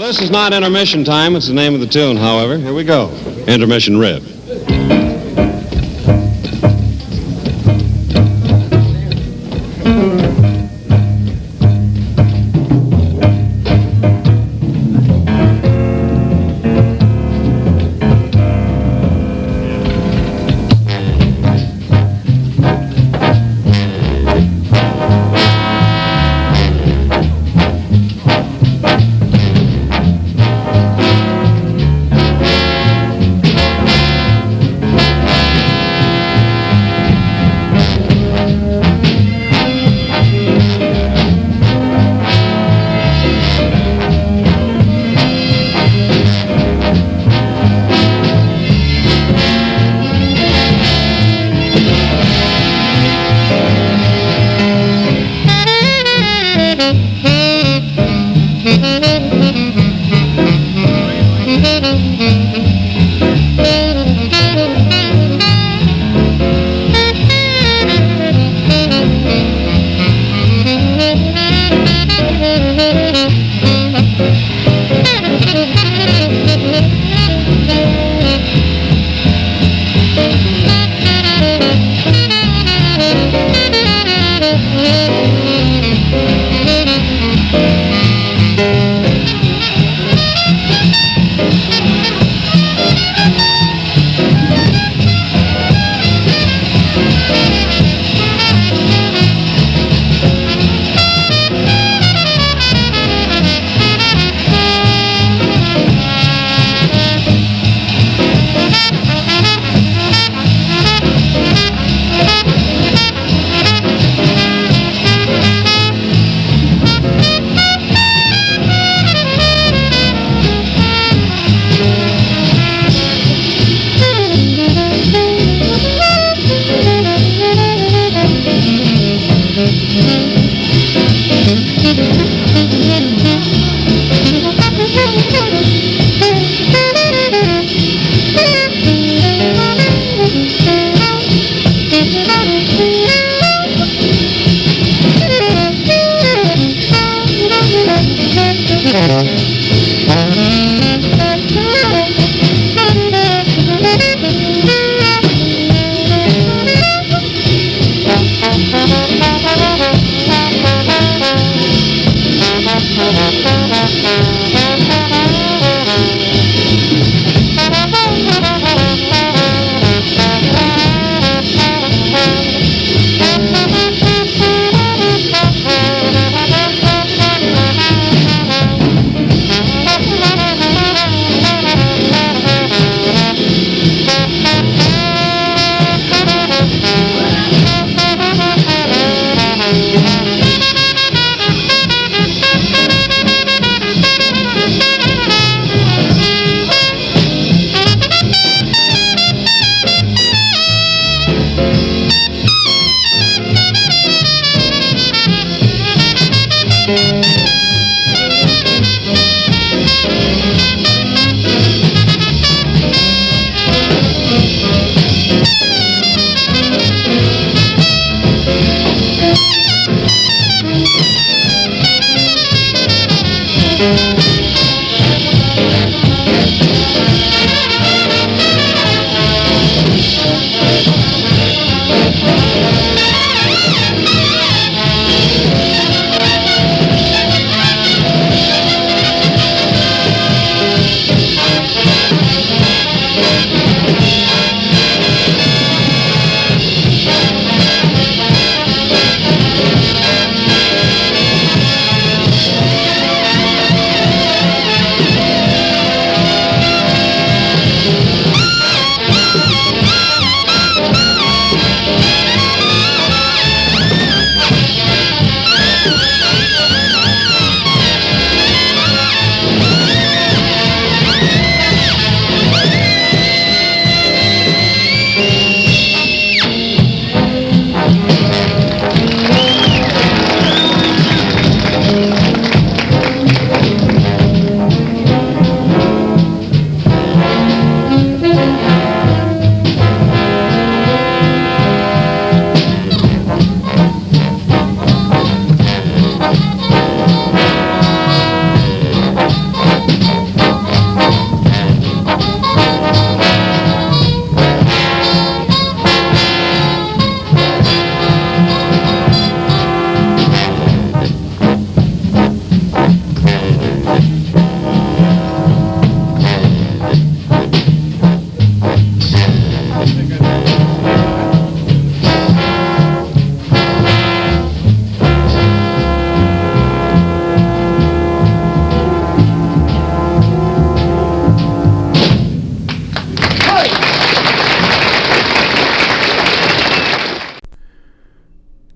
this is not intermission time. It's the name of the tune, however. Here we go. Intermission Riff.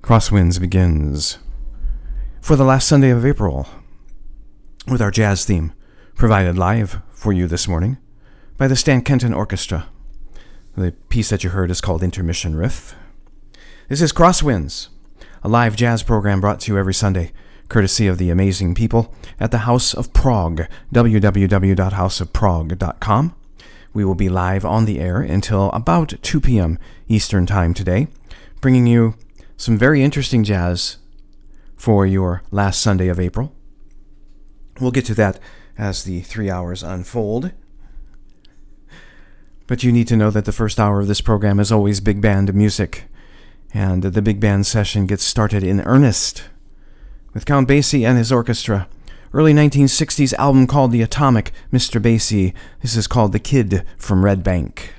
Crosswinds begins for the last Sunday of April with our jazz theme, provided live for you this morning by the Kenton Orchestra. The piece that you heard is called Intermission, Riff. This is Crosswinds, a live jazz program brought to you every Sunday, courtesy of the amazing people at the House of Prague, www.houseofprague.com. We will be live on the air until about 2 p.m. Eastern Time today, bringing you some very interesting jazz for your last Sunday of April. We'll get to that as the 3 hours unfold. But you need to know that the first hour of this program is always big band music, and the big band session gets started in earnest with Count Basie and his orchestra. Early 1960s album called The Atomic, Mr. Basie. This is called The Kid from Red Bank.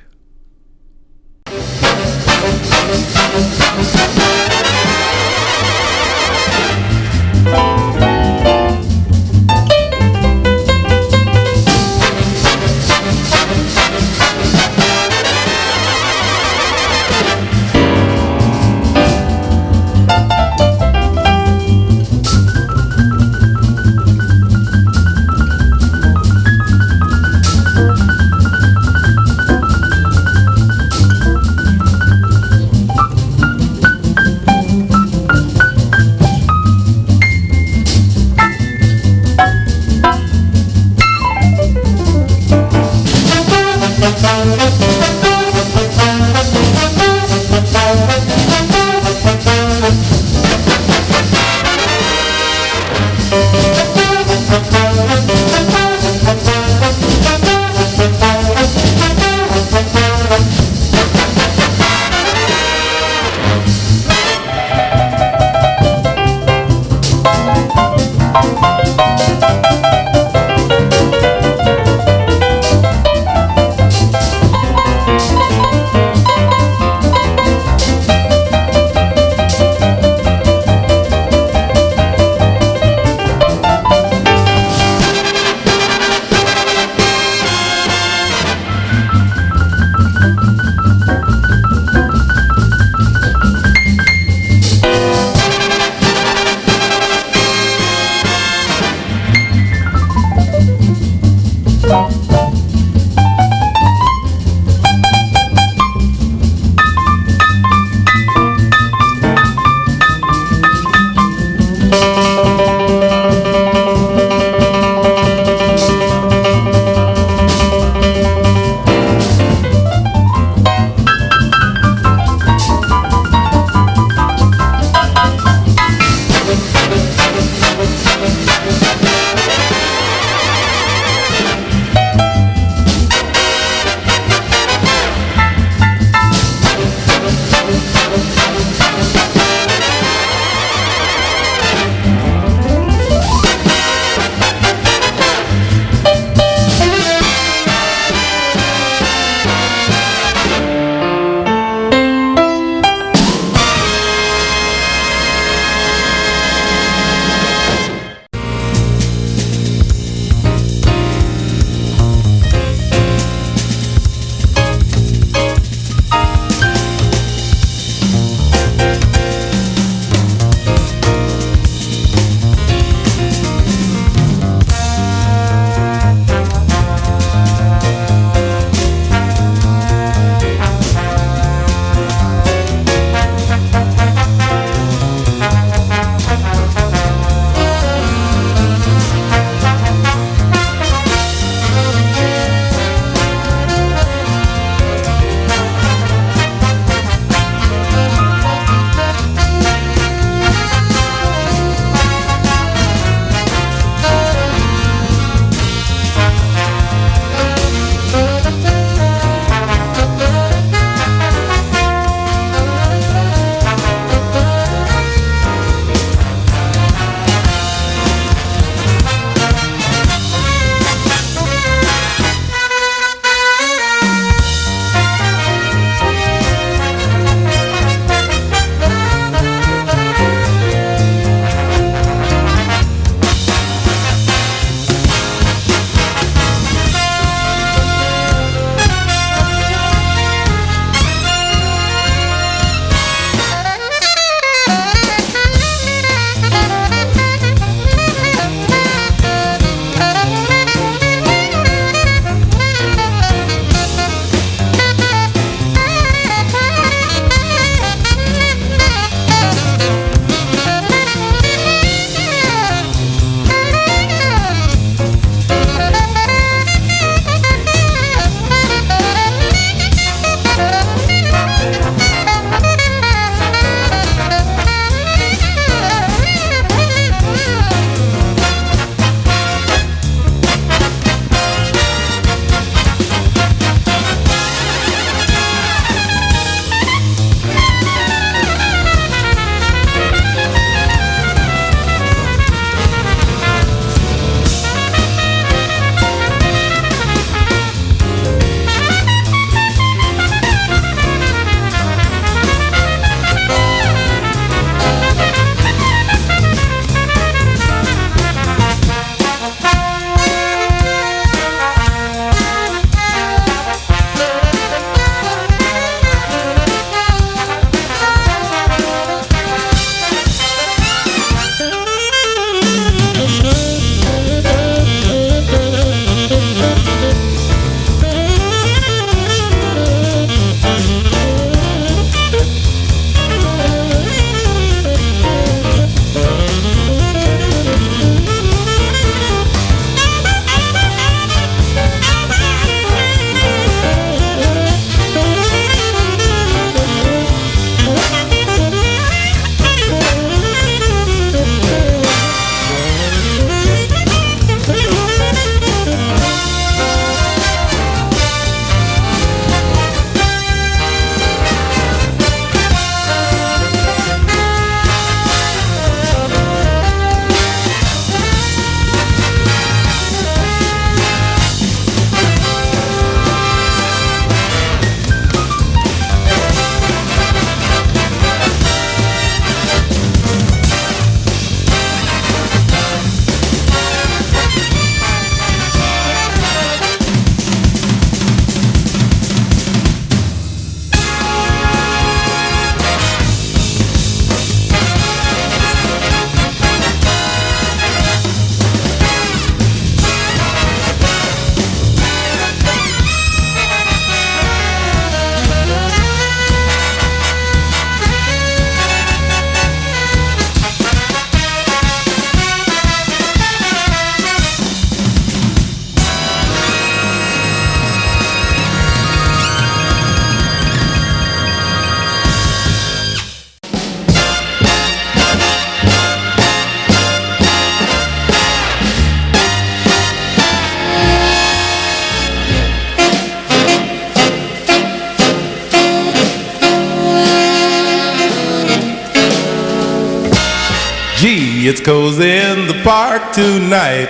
it's cozy in the park tonight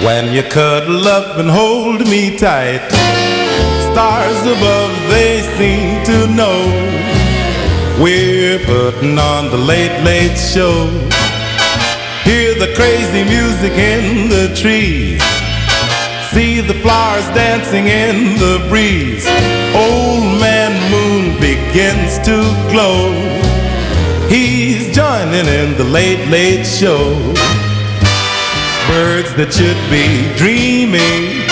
when you cuddle up and hold me tight. Stars above, they seem to know we're putting on the late, late show. Hear the crazy music in the trees, see the flowers dancing in the breeze. Old man Moon begins to glow. He's joining in the late, late show. Birds that should be dreaming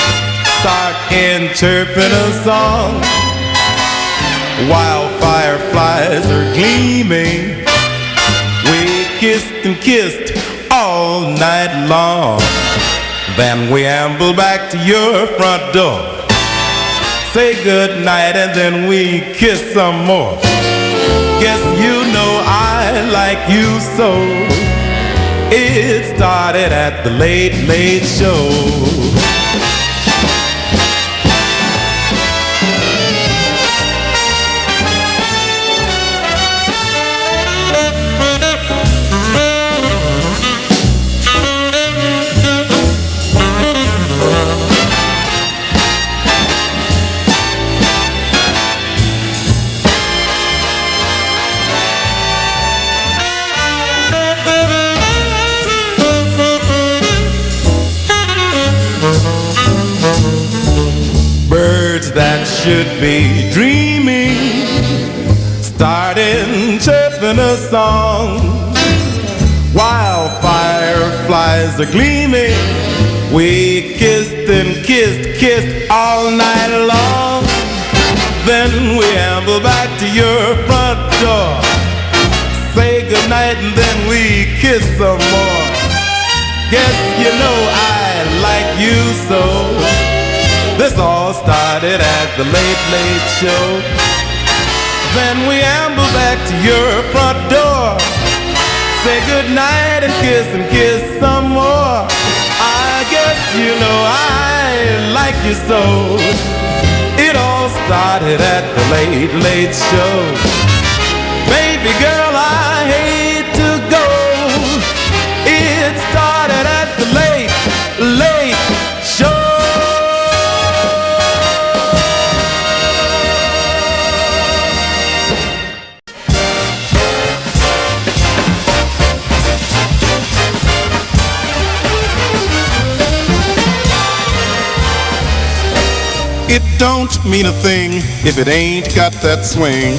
start in chirping a song, while fireflies are gleaming. We kissed and kissed all night long. Then we amble back to your front door, say good night, and then we kiss some more. Guess you know I like you so. It started at the late, late show. That should be dreaming starting chirping a song, while fireflies are gleaming. We kissed and kissed, kissed all night long. Then we amble back to your front door, say goodnight, and then we kiss some more. Guess you know I like you so. This all started at the late, late show. Then we amble back to your front door, say goodnight and kiss some more. I guess you know I like you so. It all started at the late, late show. Baby girl, I hate to go. It started at the late, late show. It don't mean a thing if it ain't got that swing.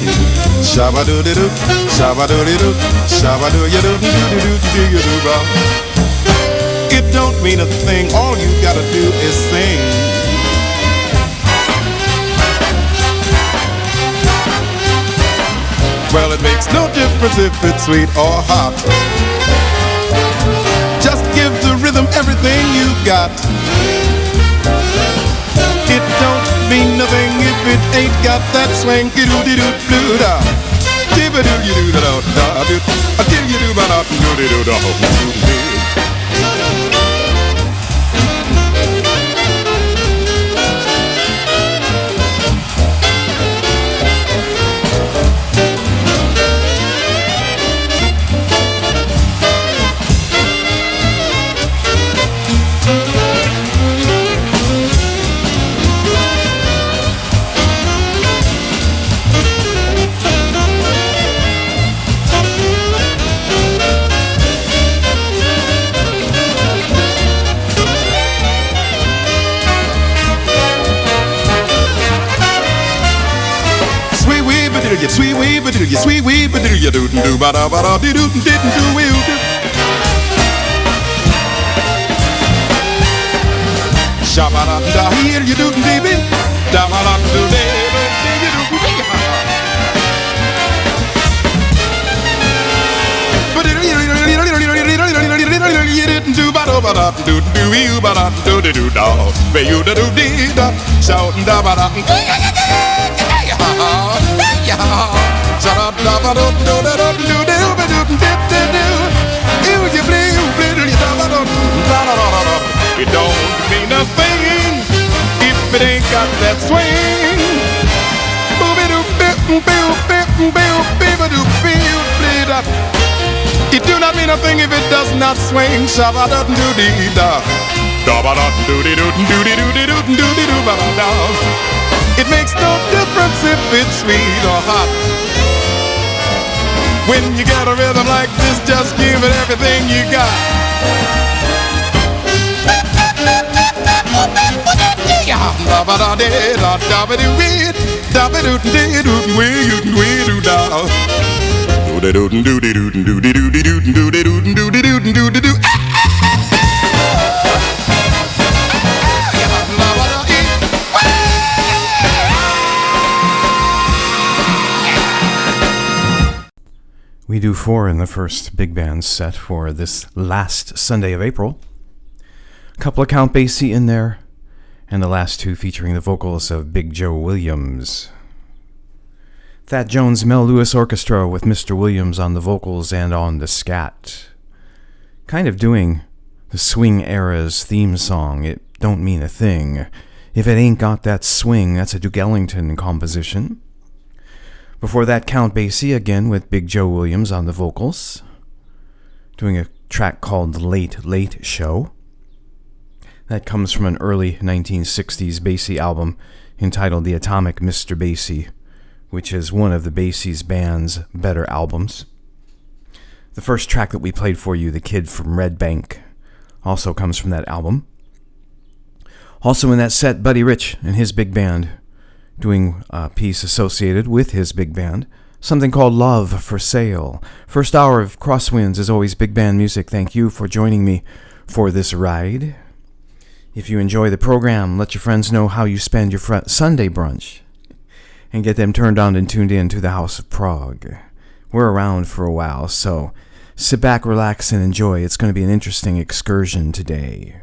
Shabba-doo-doo-doo, shabba-doo-doo-doo, shabba-doo-ya-doo-doo-doo-doo-doo-doo-ba. It don't mean a thing, all you gotta do is sing. Well, it makes no difference if it's sweet or hot. Just give the rhythm everything you got. It don't mean nothing if it ain't got that swing. Doo-doo-doo-doo-da, doo-ba-doo-you-doo-da-da-da, doo-doo-you-doo-ba-da-doo-doo-da-da. Sweet wee ba doo, sweet wee ba doo, ya doo doo ba da ba da doo doo didn't do will do. Shabba da da here you do baby, da ba da do de you do be ha. But you didn't do ba da do do you ba da do do da, be you da do dee da, shouting da ba da. It don't mean a thing if it ain't got that swing. It do not mean a thing if it does not swing. Shabba-da-doo-dee-da. Da-ba-da-doo-dee-doo-doo-dee-doo-doo-doo-doo-ba-da. It makes no difference if it's sweet or hot. When you get a rhythm like this, just give it everything you got. We do 4 in the first big band set for this last Sunday of April. A couple of Count Basie in there, and the last 2 featuring the vocals of Big Joe Williams. Phat Jones' Mehldau Orchestra with Mr. Williams on the vocals and on the scat. Kind of doing the swing era's theme song, It Don't Mean a Thing. If it ain't got that swing, that's a Duke Ellington composition. Before that, Count Basie again with Big Joe Williams on the vocals, doing a track called The Late Late Show. That comes from an early 1960s Basie album entitled The Atomic Mr. Basie, which is one of the Basie's band's better albums. The first track that we played for you, The Kid from Red Bank, also comes from that album. Also in that set, Buddy Rich and his big band, doing a piece associated with his big band, something called Love for Sale. First hour of Crosswinds is always big band music. Thank you for joining me for this ride. If you enjoy the program, let your friends know how you spend your Sunday brunch and get them turned on and tuned in to the House of Prague. We're around for a while, so sit back, relax, and enjoy. It's going to be an interesting excursion today.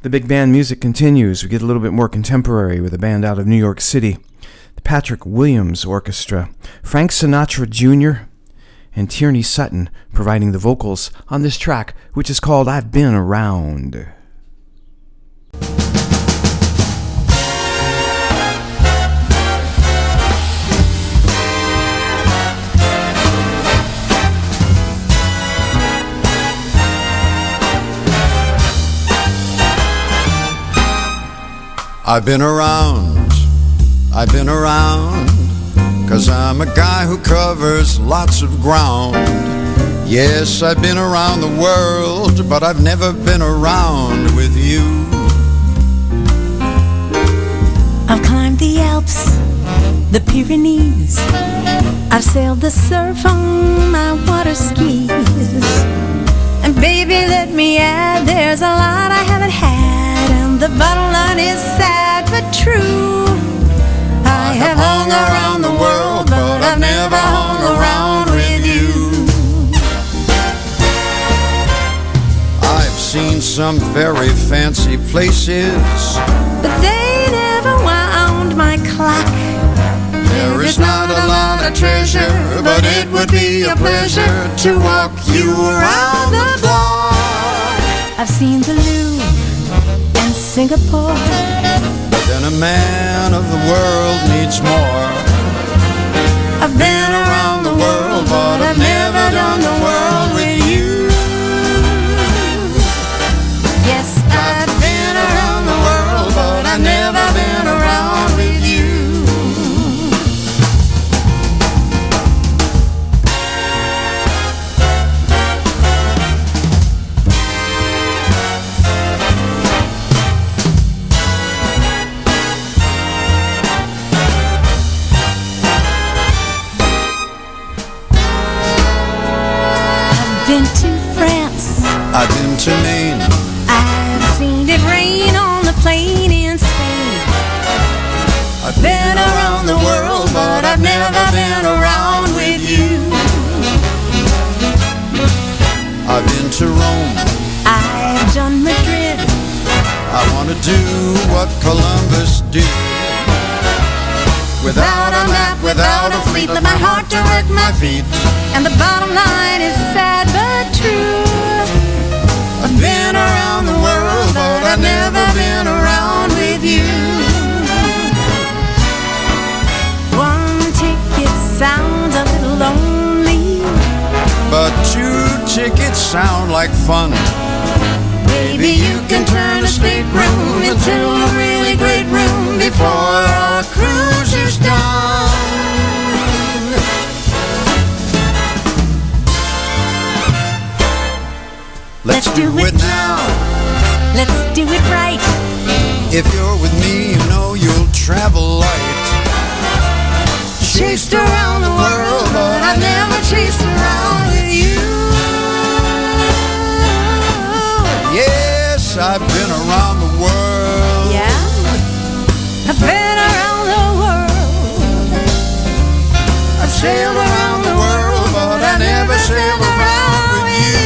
The big band music continues. We get a little bit more contemporary with a band out of New York City, the Patrick Williams Orchestra, Frank Sinatra Jr., and Tierney Sutton providing the vocals on this track, which is called I've Been Around. I've been around, 'cause I'm a guy who covers lots of ground. Yes, I've been around the world, but I've never been around with you. I've climbed the Alps, the Pyrenees, I've sailed the surf on my water skis. And baby, let me add, there's a lot I haven't had, and the bottom line is sad but true. I have hung around the world, but I've never hung around with you. I've seen some very fancy places, But they never wound my clock. there is not a lot of treasure, but it would be a pleasure to walk you around the block. I've seen the Louvre and Singapore, Then a man of the world needs more. I've been around the world, but I've never done the world with you. Yes, I've been around the world, but I've never been around with you. Been to France, I've been to Maine, I've seen it rain on the plain in Spain. I've Been around the world, but I've never been around with you. I've been to Rome, I've done Madrid, I want to do what Columbus did. Without a map, without a fleet, let my heart direct my feet. and the bottom line is sad but true. I've been around the world, but I've never been around with you. One ticket sounds a little lonely, But two sound like fun. Maybe you can turn a stateroom into a really great room before our cruise is done. Let's do it now. Let's do it right. If you're with me, you know you'll travel light. Chased around the world, but I never chased around with you. Yes, I've been around the world. Yeah, I've been around the world. I've sailed around the world, but I never sailed around with you.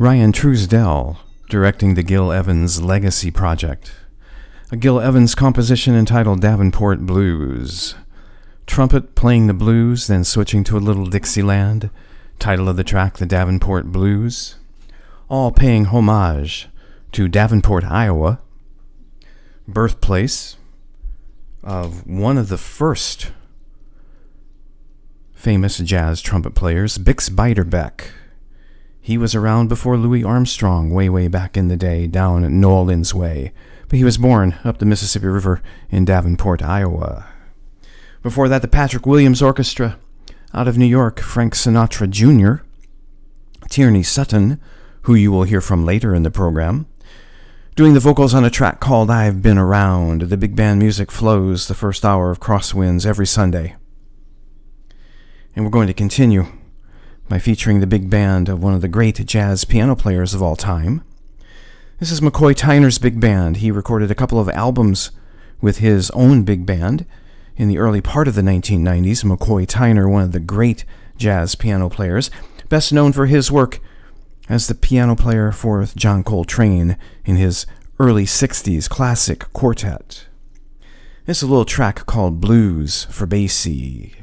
Ryan Truesdell directing the Gil Evans Legacy Project, a Gil Evans composition entitled Davenport Blues. Trumpet playing the blues, then switching to a little Dixieland. Title of the track, The Davenport Blues. All paying homage to Davenport, Iowa, birthplace of one of the first famous jazz trumpet players, Bix Beiderbecke. He was around before Louis Armstrong, way back in the day, down at New Orleans way. But he was born up the Mississippi River in Davenport, Iowa. Before that, the Patrick Williams Orchestra out of New York, Frank Sinatra Jr., Tierney Sutton, who you will hear from later in the program, doing the vocals on a track called I've Been Around. The big band music flows the first hour of Crosswinds every Sunday. And we're going to continue by featuring the big band of one of the great jazz piano players of all time. This is McCoy Tyner's big band. He recorded a couple of albums with his own big band in the early part of the 1990s. McCoy Tyner, one of the great jazz piano players, best known for his work as the piano player for John Coltrane in his early 60s classic Quartet. This is a little track called Blues for Basie.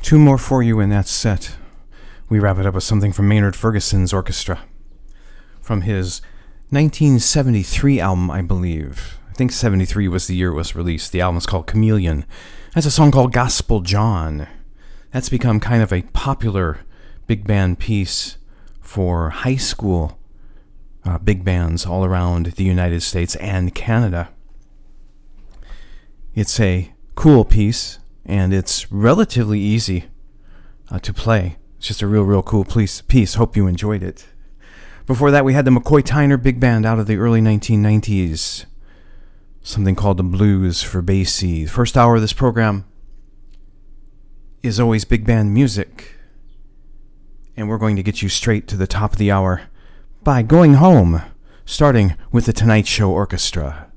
Two more for you in that set. We wrap it up with something from Maynard Ferguson's Orchestra. From his 1973 album, I believe. I think 73 was the year it was released. The album is called Chameleon. That's a song called Gospel John. That's become kind of a popular big band piece for high school big bands all around the United States and Canada. It's a cool piece, and it's relatively easy to play. It's just a real cool piece. Hope you enjoyed it. Before that, we had the McCoy Tyner Big Band out of the early 1990s. Something called The Blues for Basie. The first hour of this program is always big band music. And we're going to get you straight to the top of the hour by going home, starting with the Tonight Show Orchestra.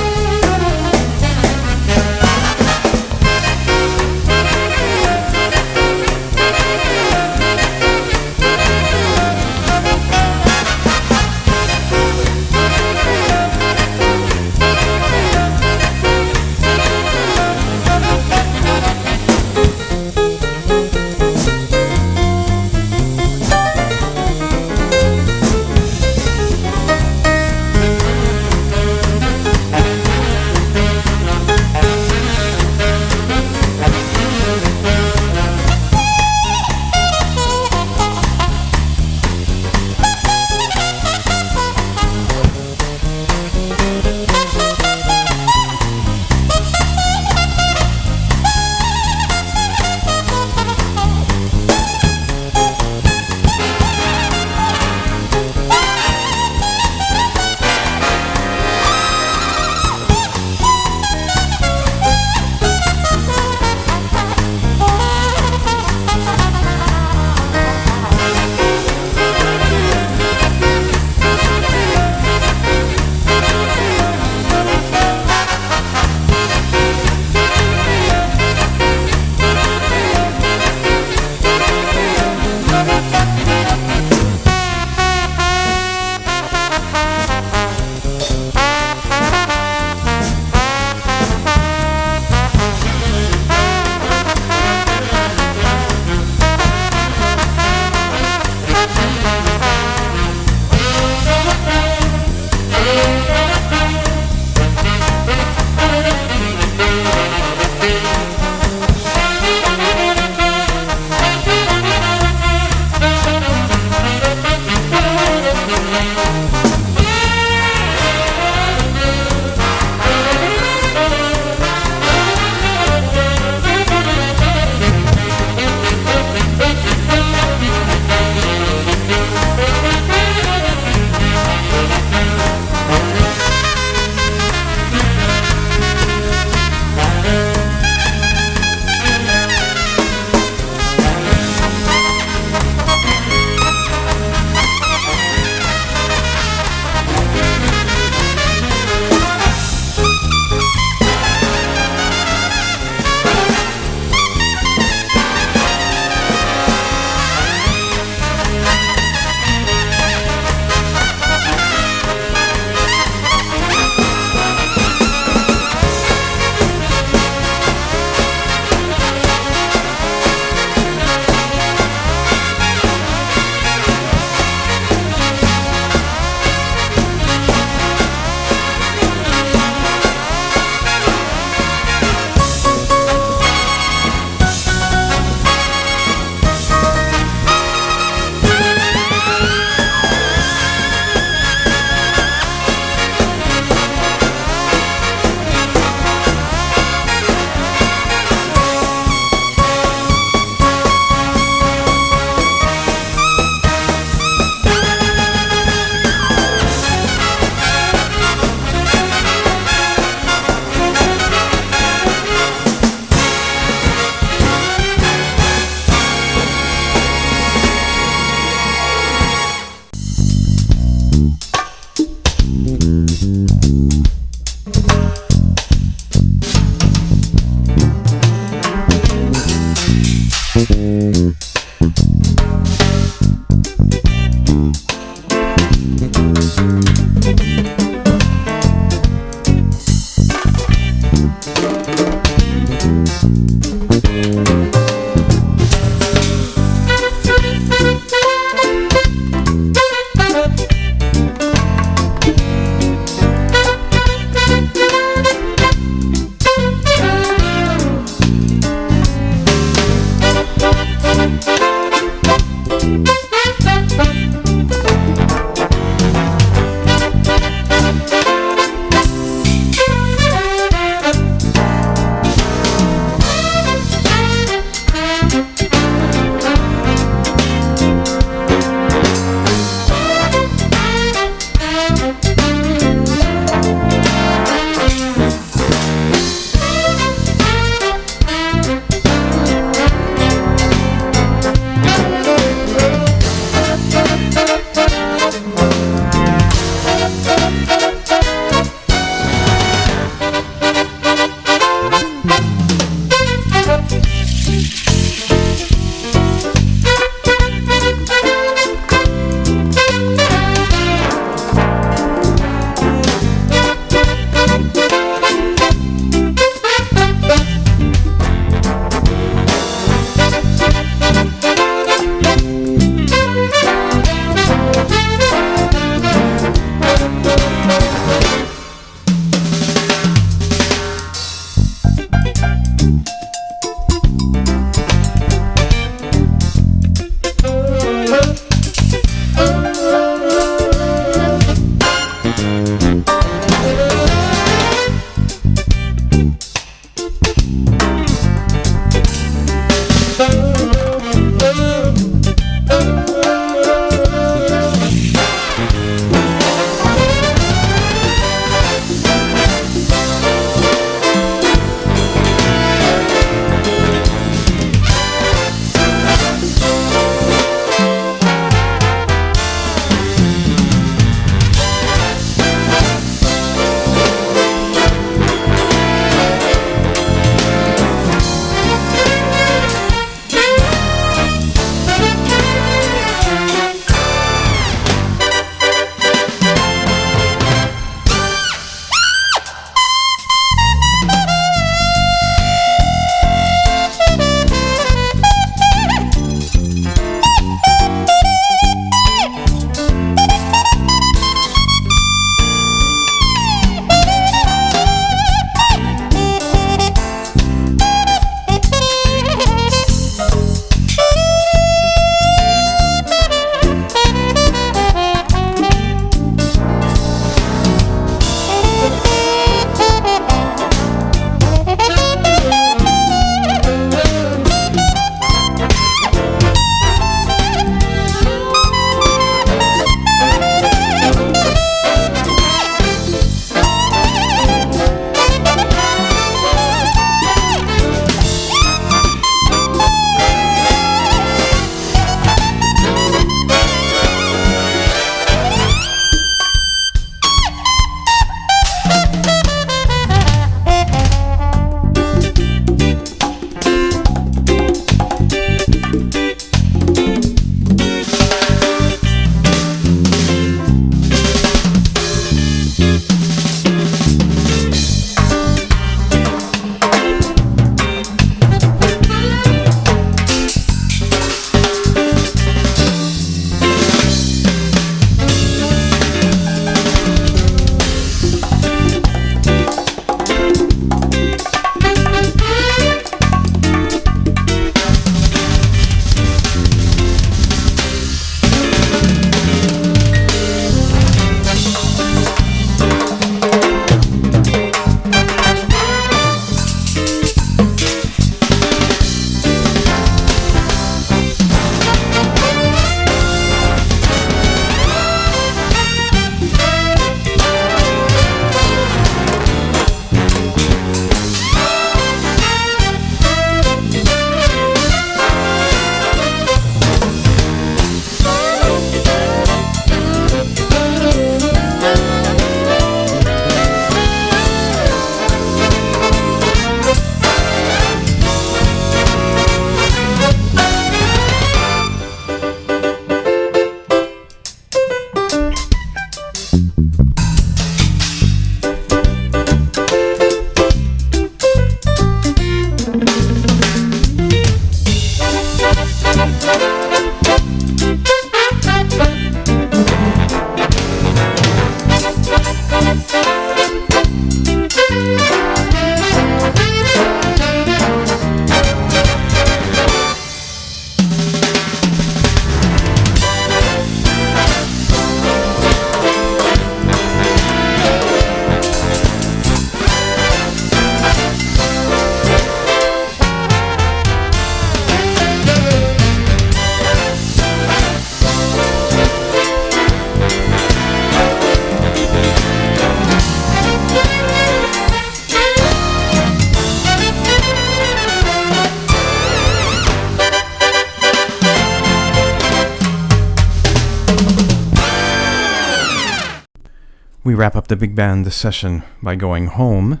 We wrap up the big band session by going home.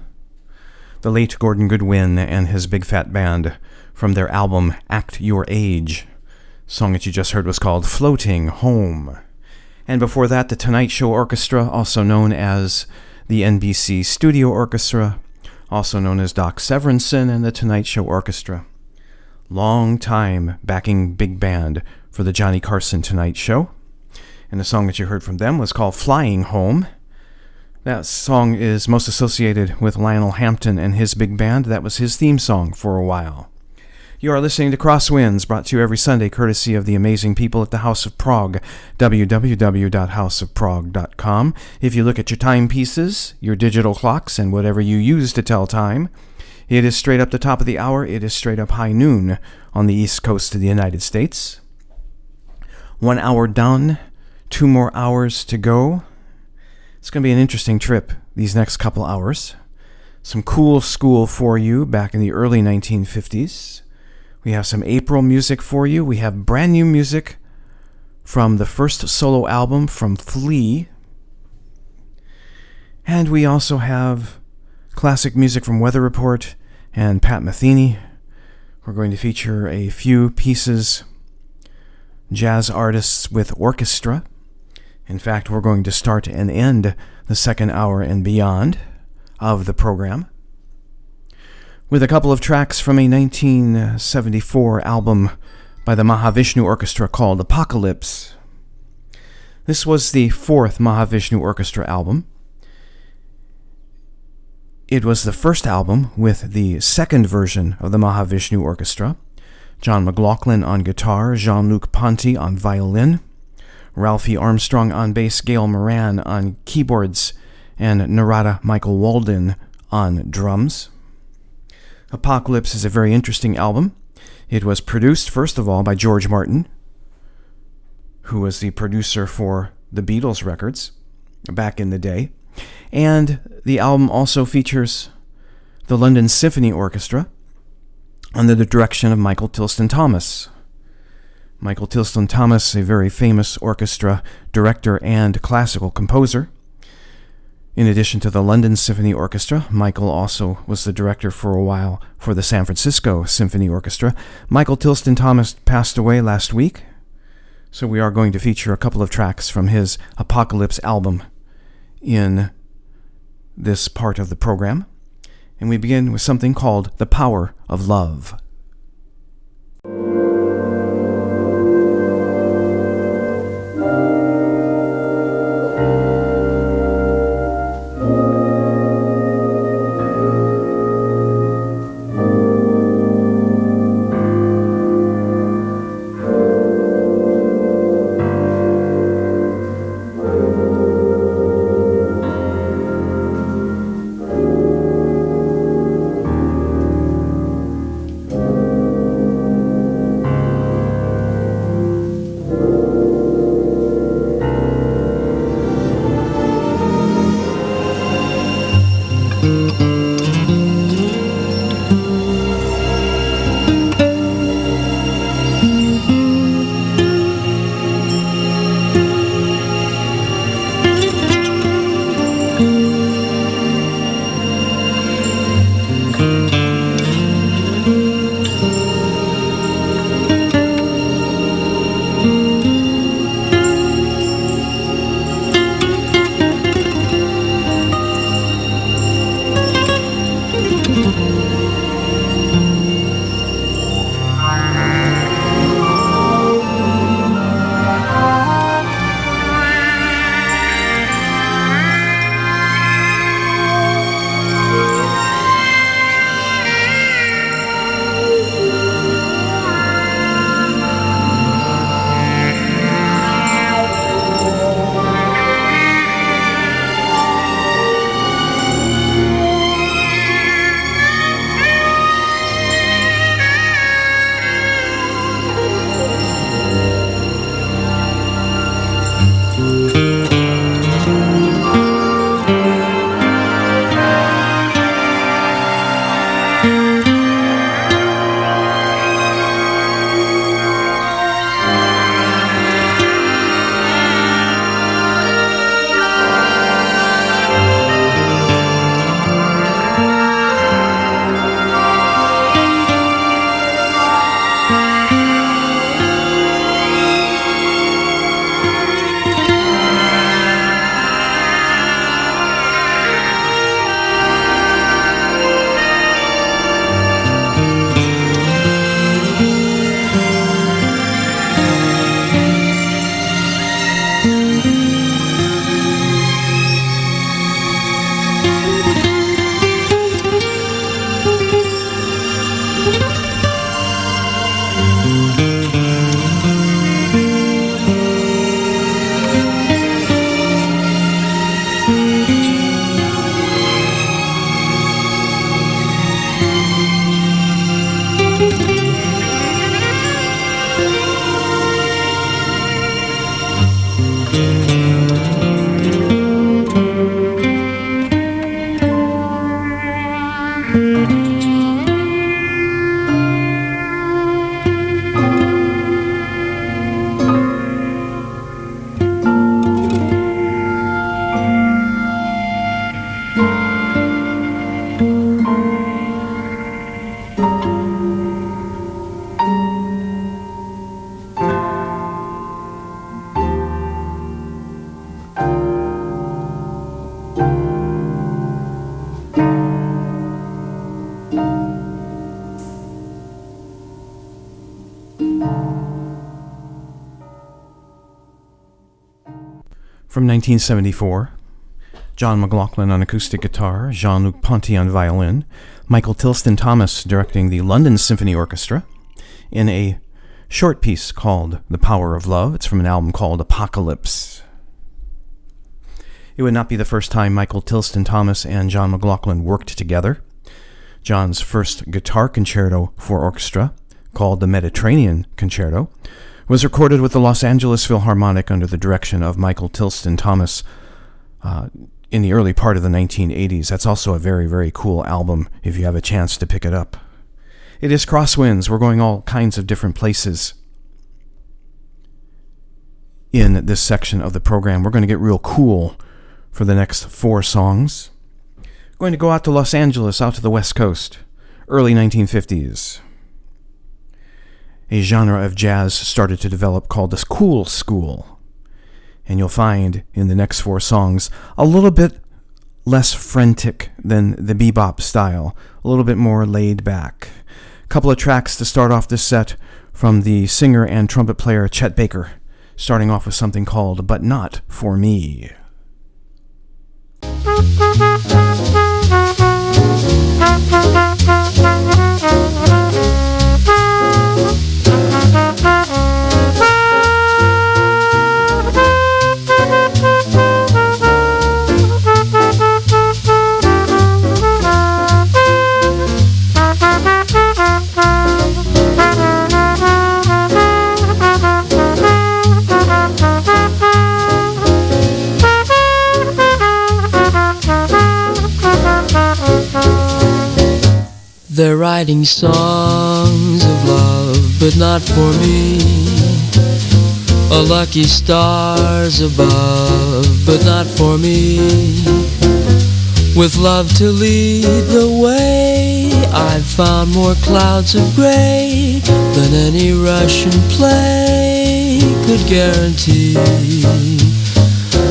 The late Gordon Goodwin and his Big Phat Band from their album Act Your Age. The song that you just heard was called Floating Home. And before that, the Tonight Show Orchestra, also known as the NBC Studio Orchestra, also known as Doc Severinsen and the Tonight Show Orchestra. Long time backing big band for the Johnny Carson Tonight Show. And the song that you heard from them was called Flying Home. That song is most associated with Lionel Hampton and his big band. That was his theme song for a while. You are listening to Crosswinds, brought to you every Sunday courtesy of the amazing people at the House of Prague, www.houseofprague.com. If you look at your timepieces, your digital clocks, and whatever you use to tell time, it is straight up the top of the hour. It is straight up high noon on the east coast of the United States. 1 hour done, 2 more hours to go. It's going to be an interesting trip these next couple hours. Some cool school for you back in the early 1950s. We have some April music for you. We have brand new music from the first solo album from Flea. And we also have classic music from Weather Report and Pat Metheny. We're going to feature a few pieces, jazz artists with orchestra. In fact, we're going to start and end the second hour and beyond of the program with a couple of tracks from a 1974 album by the Mahavishnu Orchestra called Apocalypse. This was the fourth Mahavishnu Orchestra album. It was the first album with the second version of the Mahavishnu Orchestra. John McLaughlin on guitar, Jean-Luc Ponty on violin, Ralphie Armstrong on bass, Gail Moran on keyboards, and Narada Michael Walden on drums. Apocalypse is a very interesting album. It was produced, first of all, by George Martin, who was the producer for the Beatles records back in the day. And the album also features the London Symphony Orchestra under the direction of Michael Tilston Thomas. Michael Tilston Thomas, a very famous orchestra director and classical composer. In addition to the London Symphony Orchestra, Michael also was the director for a while for the San Francisco Symphony Orchestra. Michael Tilston Thomas passed away last week, so we are going to feature a couple of tracks from his Apocalypse album in this part of the program. And we begin with something called The Power of Love. From 1974, John McLaughlin on acoustic guitar, Jean-Luc Ponty on violin, Michael Tilston Thomas directing the London Symphony Orchestra in a short piece called The Power of Love. It's from an album called Apocalypse. It would not be the first time Michael Tilston Thomas and John McLaughlin worked together. John's first guitar concerto for orchestra, called the Mediterranean Concerto, was recorded with the Los Angeles Philharmonic under the direction of Michael Tilston Thomas in the early part of the 1980s. That's also a very, very cool album if you have a chance to pick it up. It is Crosswinds. We're going all kinds of different places in this section of the program. We're going to get real cool for the next 4 songs. Going to go out to Los Angeles, out to the West Coast, early 1950s. A genre of jazz started to develop called the cool school. And you'll find in the next 4 songs a little bit less frantic than the bebop style, a little bit more laid back. A couple of tracks to start off this set from the singer and trumpet player Chet Baker, starting off with something called But Not For Me. They're writing songs of love, but not for me. A lucky stars above, but not for me. With love to lead the way, I've found more clouds of gray than any Russian play could guarantee.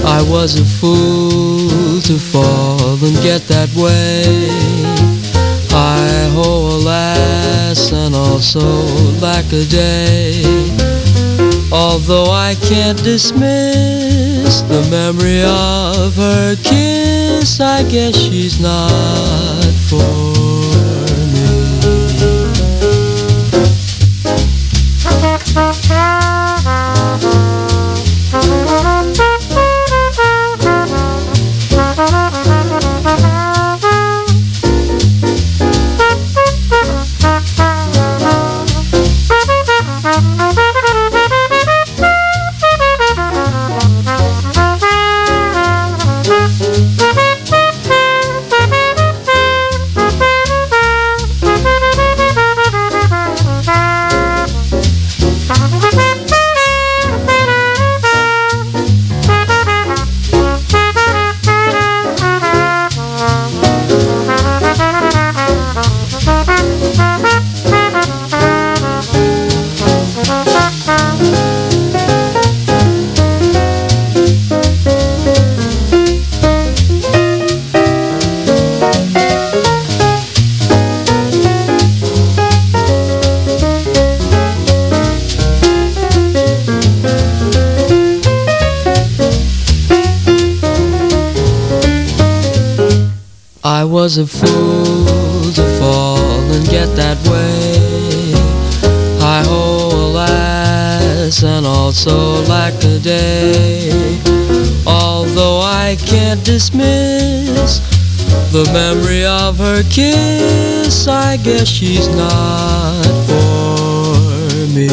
I was a fool to fall and get that way. Hi-ho, alas, and also lack-a-day. Although I can't dismiss the memory of her kiss, I guess she's not for I was a fool to fall and get that way. Hi-ho, alas, and also lack-a-day. Although I can't dismiss the memory of her kiss, I guess she's not for me.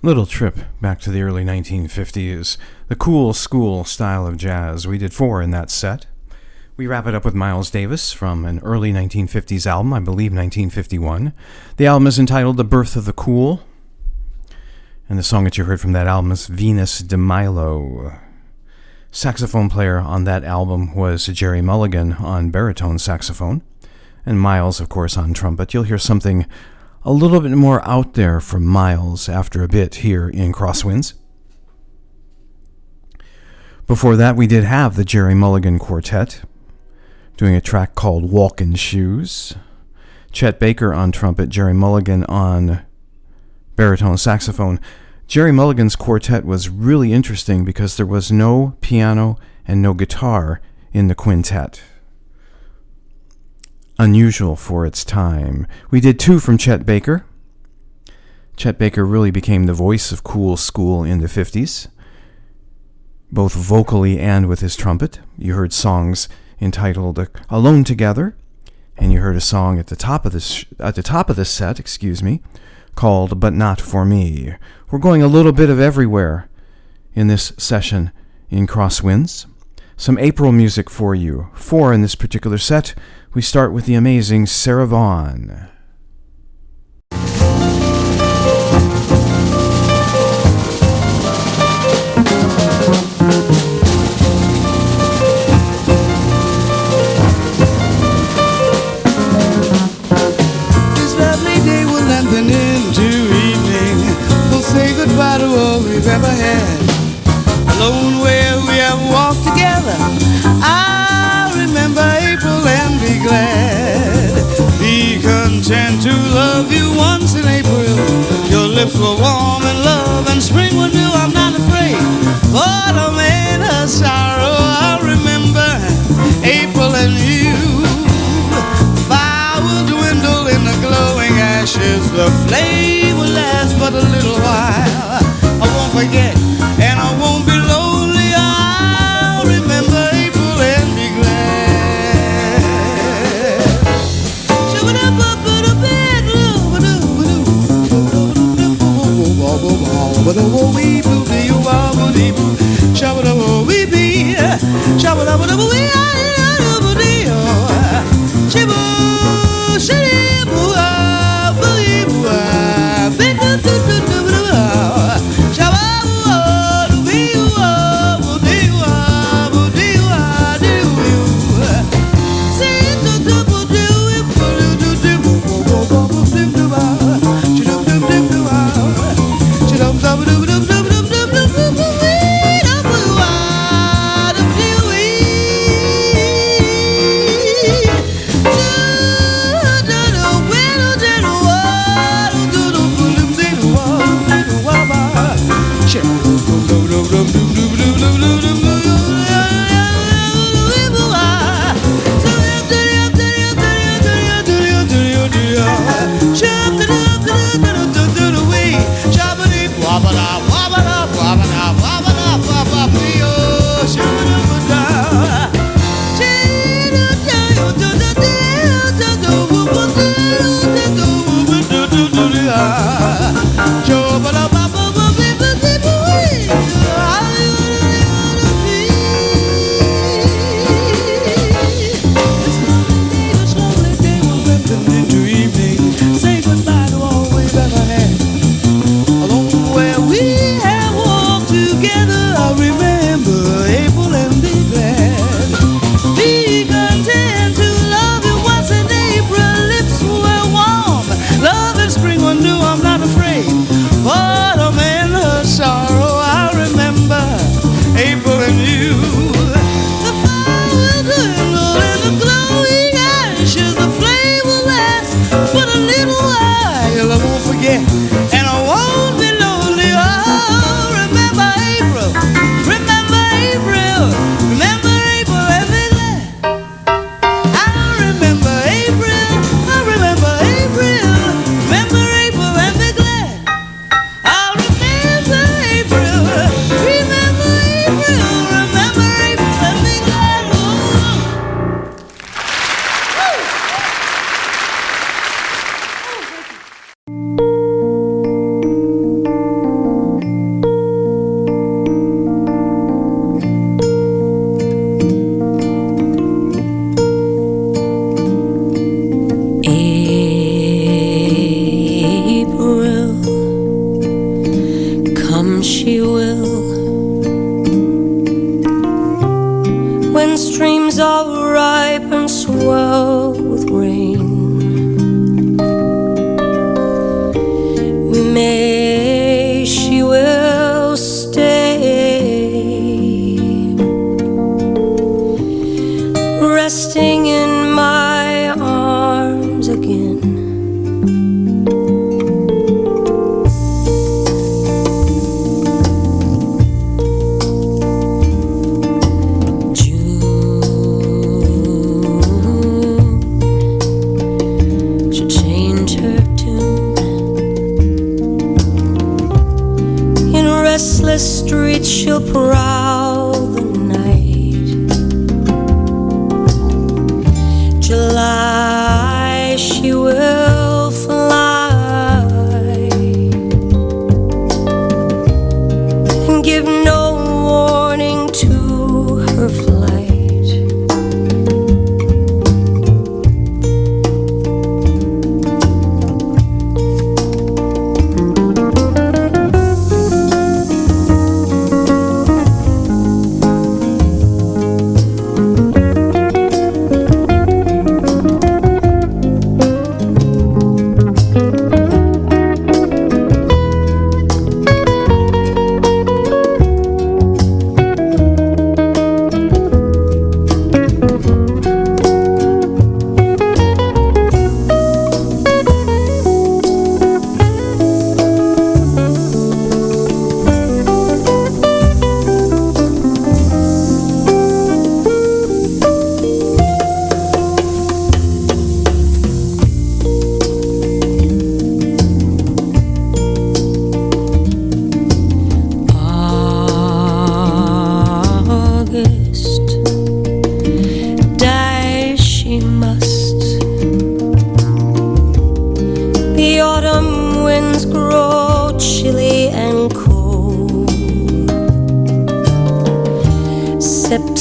Little trip back to the early 1950s, the cool school style of jazz. We did 4 in that set. We wrap it up with Miles Davis from an early 1950s album, I believe 1951. The album is entitled The Birth of the Cool, and the song that you heard from that album is Venus de Milo. Saxophone player on that album was Gerry Mulligan on baritone saxophone, and Miles, of course, on trumpet. You'll hear something a little bit more out there from Miles after a bit here in Crosswinds. Before that, we did have the Gerry Mulligan Quartet doing a track called Walkin' Shoes. Chet Baker on trumpet, Gerry Mulligan on baritone saxophone. Gerry Mulligan's quartet was really interesting because there was no piano and no guitar in the quintet. Unusual for its time. We did 2 from Chet Baker. Chet Baker really became the voice of cool school in the 50s, both vocally and with his trumpet. You heard songs entitled Alone Together, and you heard a song at the top of the set, called But Not For Me. We're going a little bit of everywhere in this session in Crosswinds. Some April music for you. 4 in this particular set. We start with the amazing Sarah Vaughan. This lovely day will lengthen into evening. We'll say goodbye to all we've ever had. Alone where we have walked together, I'll remember April and be glad. Be content to love you once in April. Your lips were warm in love and spring was new. I'm not afraid, autumn and her sorrow. I'll remember April and you. Fire will dwindle in the glowing ashes. The flame will last but a little while. I won't forget and I won't be lonely. I'll remember April and be glad.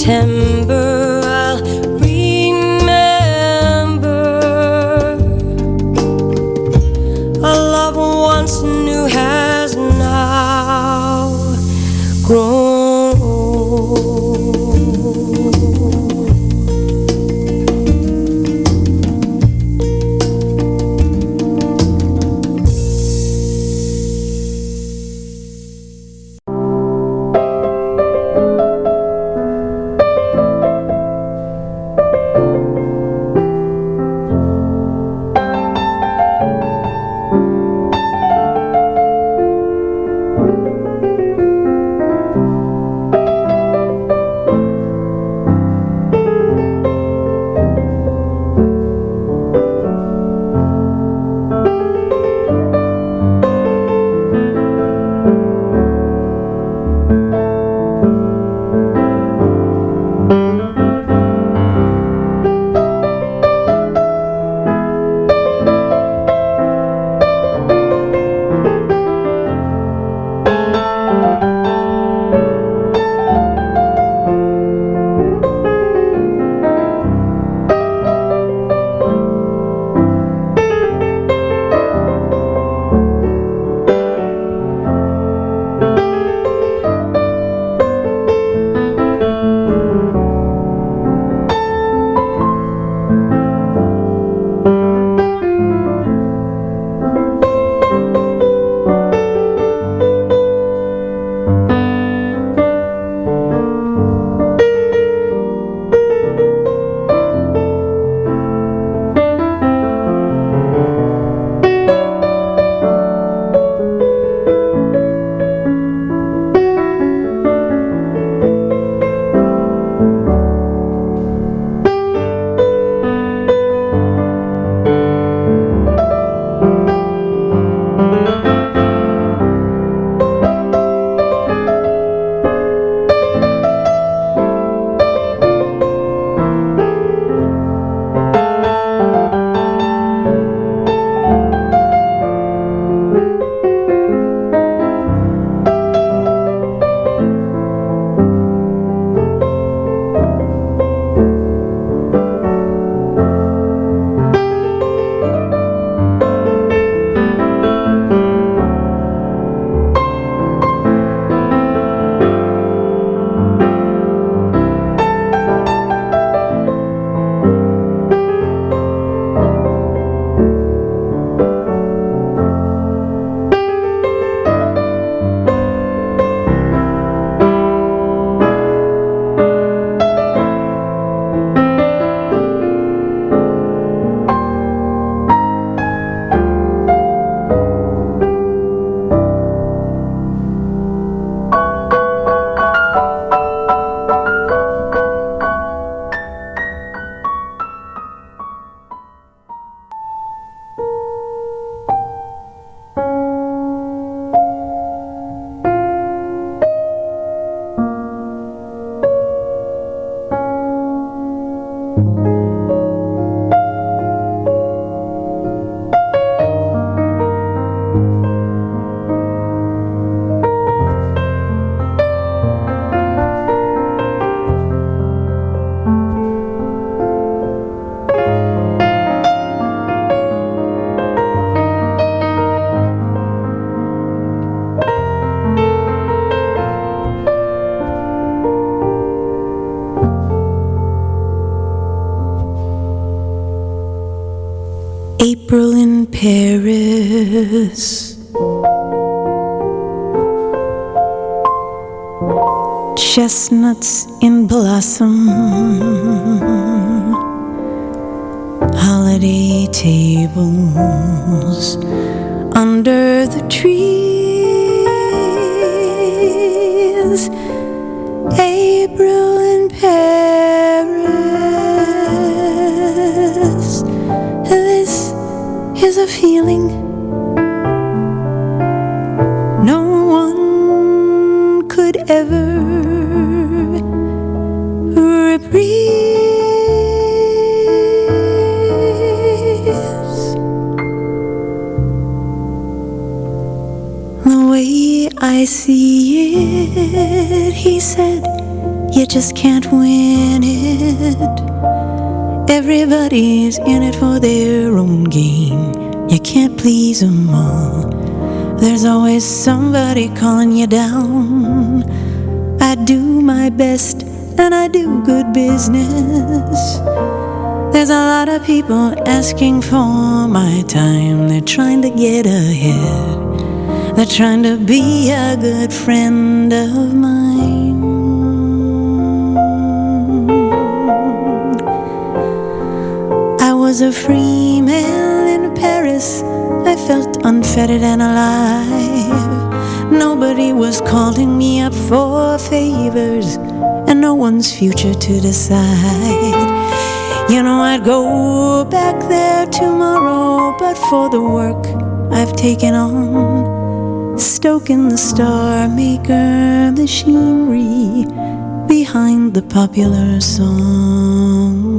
September, I'll remember a love once new has now grown old. April in Paris. Chestnuts in blossom. Holiday tables under the trees. April in Paris. This is a feeling no one could ever reprise. The way I see it, he said, you just can't win it. Everybody's in it for their own gain. You can't please them all. There's always somebody calling you down. I do my best and I do good business. There's a lot of people asking for my time. They're trying to get ahead. They're trying to be a good friend of mine. I was a free man in Paris. I felt unfettered and alive. Nobody was calling me up for favors, and no one's future to decide. You know, I'd go back there tomorrow, but for the work I've taken on, stoking the star maker machinery behind the popular song.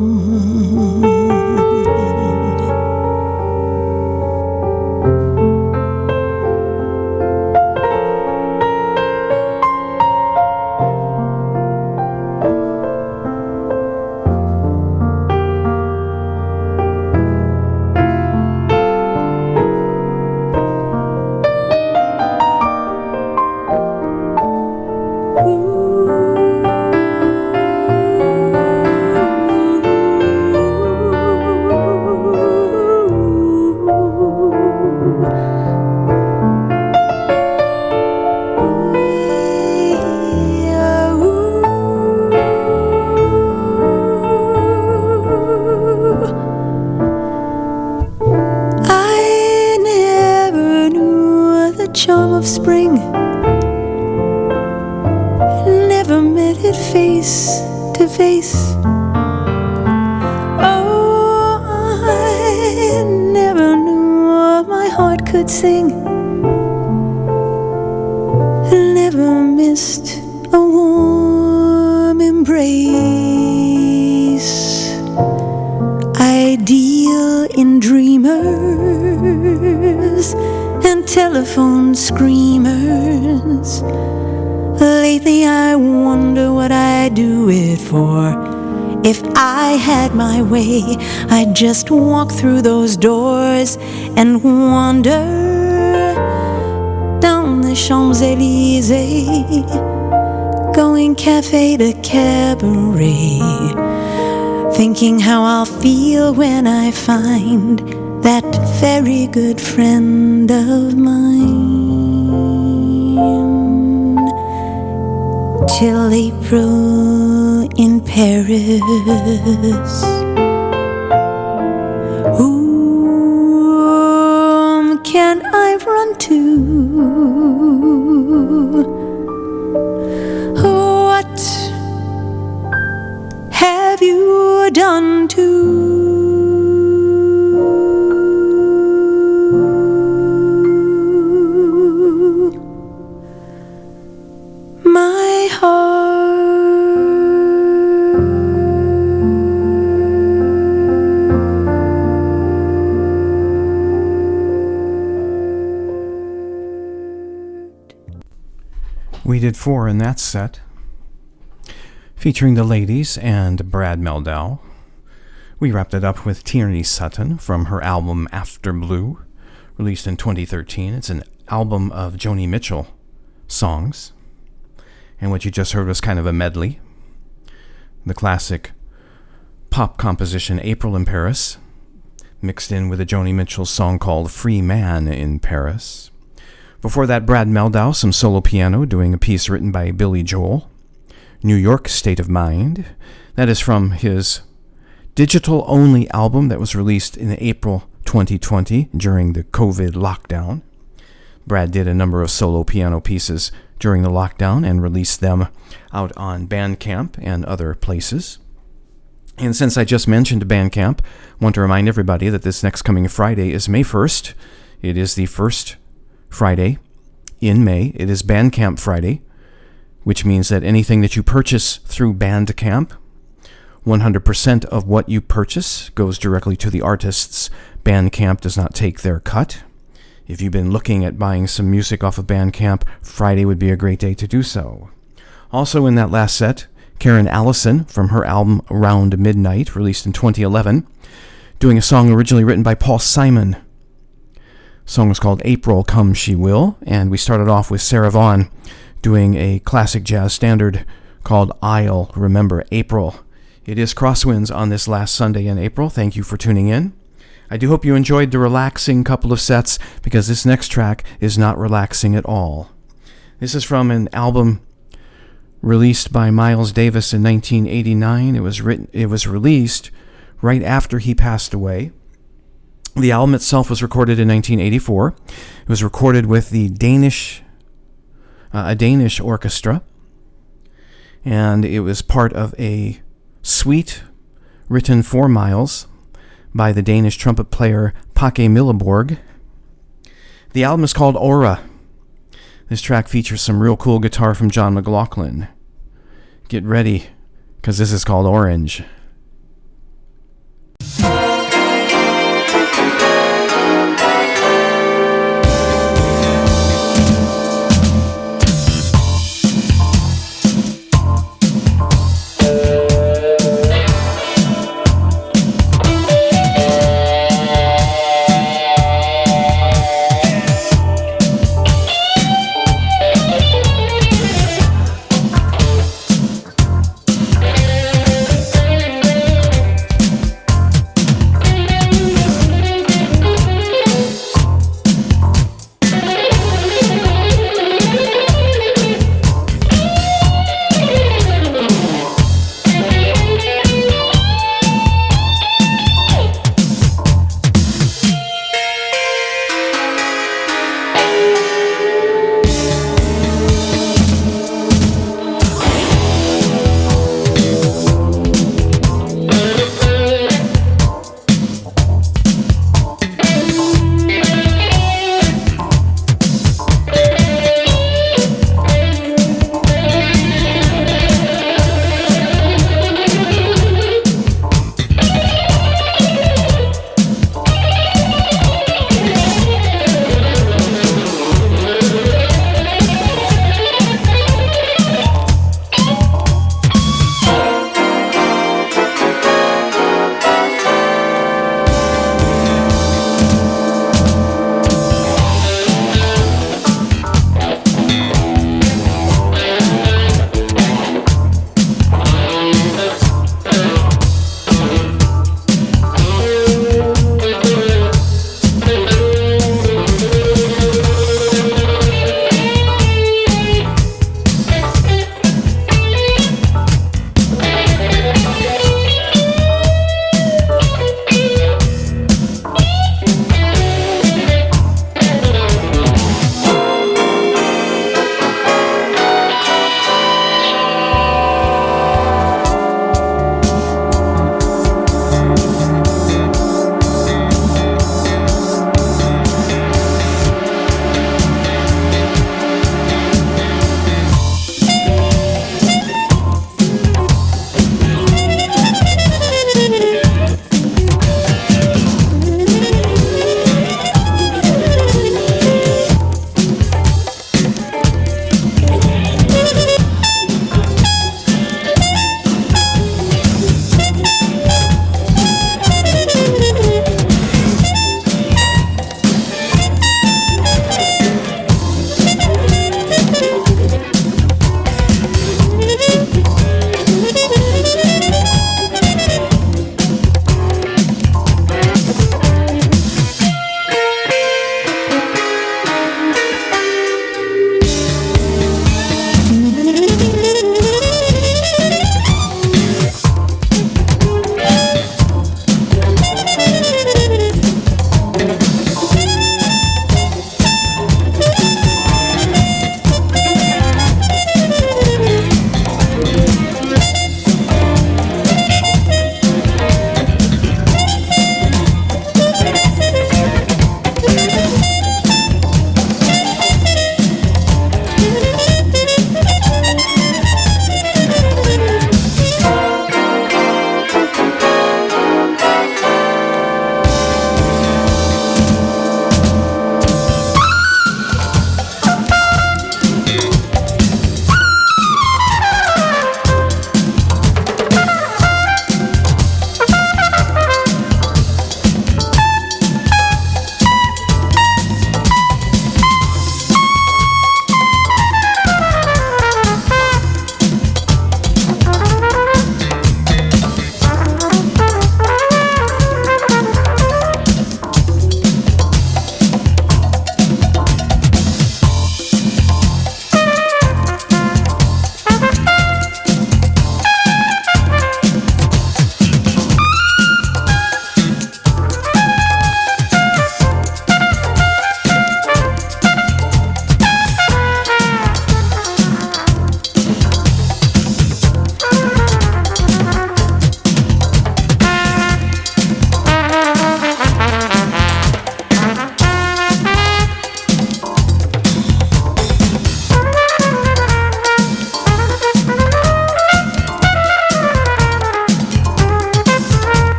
Screamers. Lately I wonder what I'd do it for. If I had my way, I'd just walk through those doors and wander down the Champs-Élysées, going cafe to cabaret, thinking how I'll feel when I find that very good friend of mine. Till April in Paris. Whom can I run to? What have you done to my heart? We did 4 in that set, featuring the ladies and Brad Mehldau. We wrapped it up with Tierney Sutton from her album After Blue, released in 2013. It's an album of Joni Mitchell songs. And what you just heard was kind of a medley. The classic pop composition April in Paris, mixed in with a Joni Mitchell song called Free Man in Paris. Before that, Brad Mehldau, some solo piano, doing a piece written by Billy Joel. New York State of Mind. That is from his digital-only album that was released in April 2020 during the COVID lockdown. Brad did a number of solo piano pieces during the lockdown and released them out on Bandcamp and other places. And since I just mentioned Bandcamp, I want to remind everybody that this next coming Friday is May 1st. It is the first Friday in May. It is Bandcamp Friday, which means that anything that you purchase through Bandcamp, 100% of what you purchase goes directly to the artists. Bandcamp does not take their cut. If you've been looking at buying some music off of Bandcamp, Friday would be a great day to do so. Also in that last set, Karrin Allyson from her album Around Midnight, released in 2011, doing a song originally written by Paul Simon. The song was called April Come She Will, and we started off with Sarah Vaughan doing a classic jazz standard called I'll Remember April. It is Crosswinds on this last Sunday in April. Thank you for tuning in. I do hope you enjoyed the relaxing couple of sets, because this next track is not relaxing at all. This is from an album released by Miles Davis in 1989. It was released right after he passed away. The album itself was recorded in 1984. It was recorded with the a Danish orchestra, and it was part of a suite written for Miles by the Danish trumpet player Pakke Milleborg. The album is called Aura. This track features some real cool guitar from John McLaughlin. Get ready, because this is called Orange.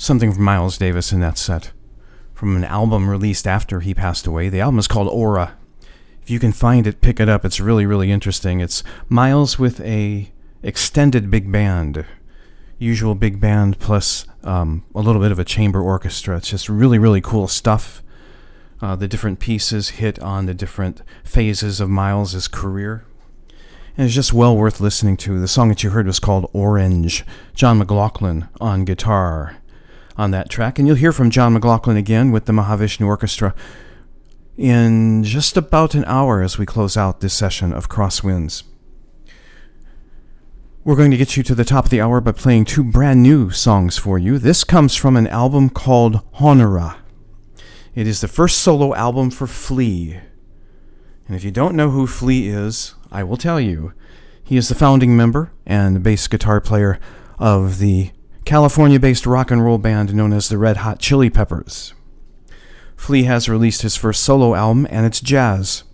something from Miles Davis in that set, from an album released after he passed away. The album is called Aura. If you can find it, pick it up. It's really, really interesting. It's Miles with a extended big band, usual big band plus a little bit of a chamber orchestra. It's just really, really cool stuff. The different pieces hit on the different phases of Miles' career. And it's just well worth listening to. The song that you heard was called Orange. John McLaughlin on guitar on that track. And you'll hear from John McLaughlin again with the Mahavishnu Orchestra in just about an hour as we close out this session of Crosswinds. We're going to get you to the top of the hour by playing two brand new songs for you. This comes from an album called Honora. It is the first solo album for Flea. And if you don't know who Flea is, I will tell you. He is the founding member and bass guitar player of the California-based rock and roll band known as the Red Hot Chili Peppers. Flea has released his first solo album, and it's jazz.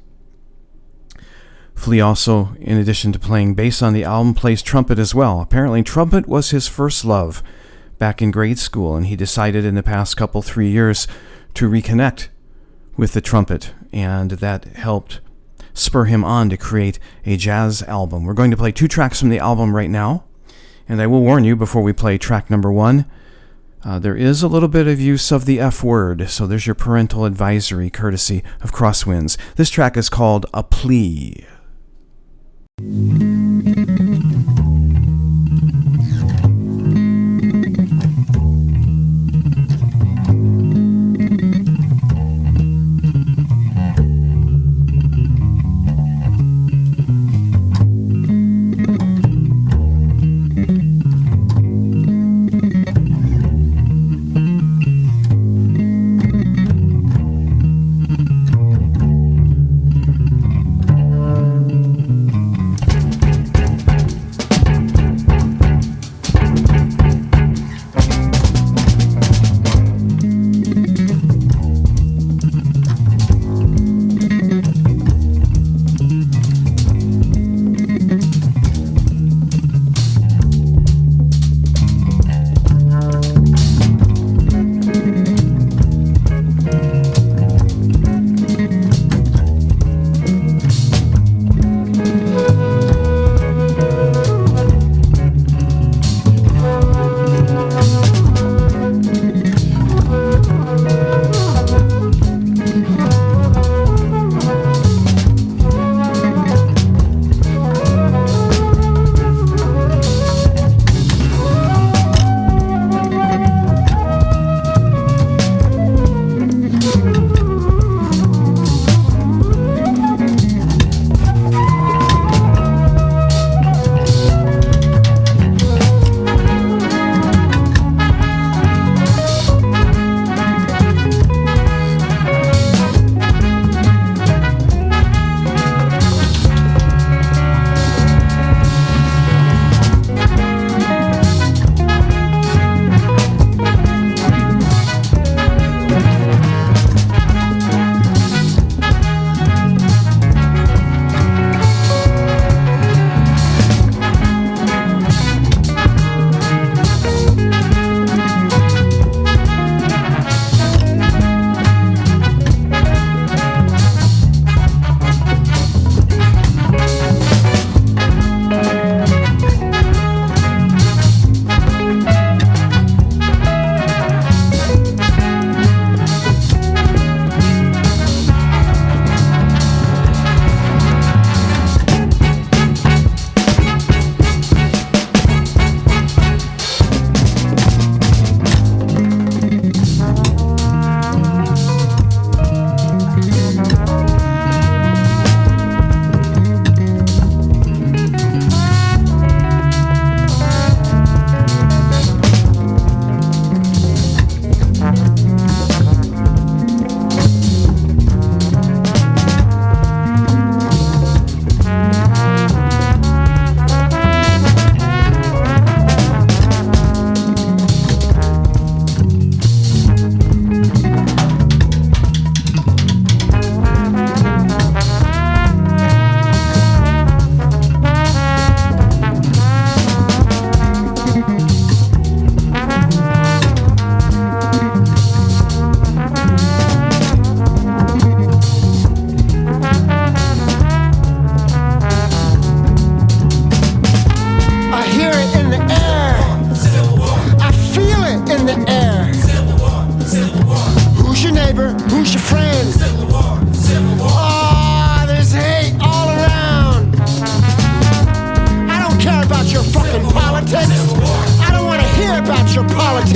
Flea also, in addition to playing bass on the album, plays trumpet as well. Apparently, trumpet was his first love back in grade school, and he decided in the past 3 years to reconnect with the trumpet, and that helped spur him on to create a jazz album. We're going to play 2 tracks from the album right now, and I will warn you before we play track number 1, there is a little bit of use of the F word, so there's your parental advisory courtesy of Crosswinds. This track is called A Plea.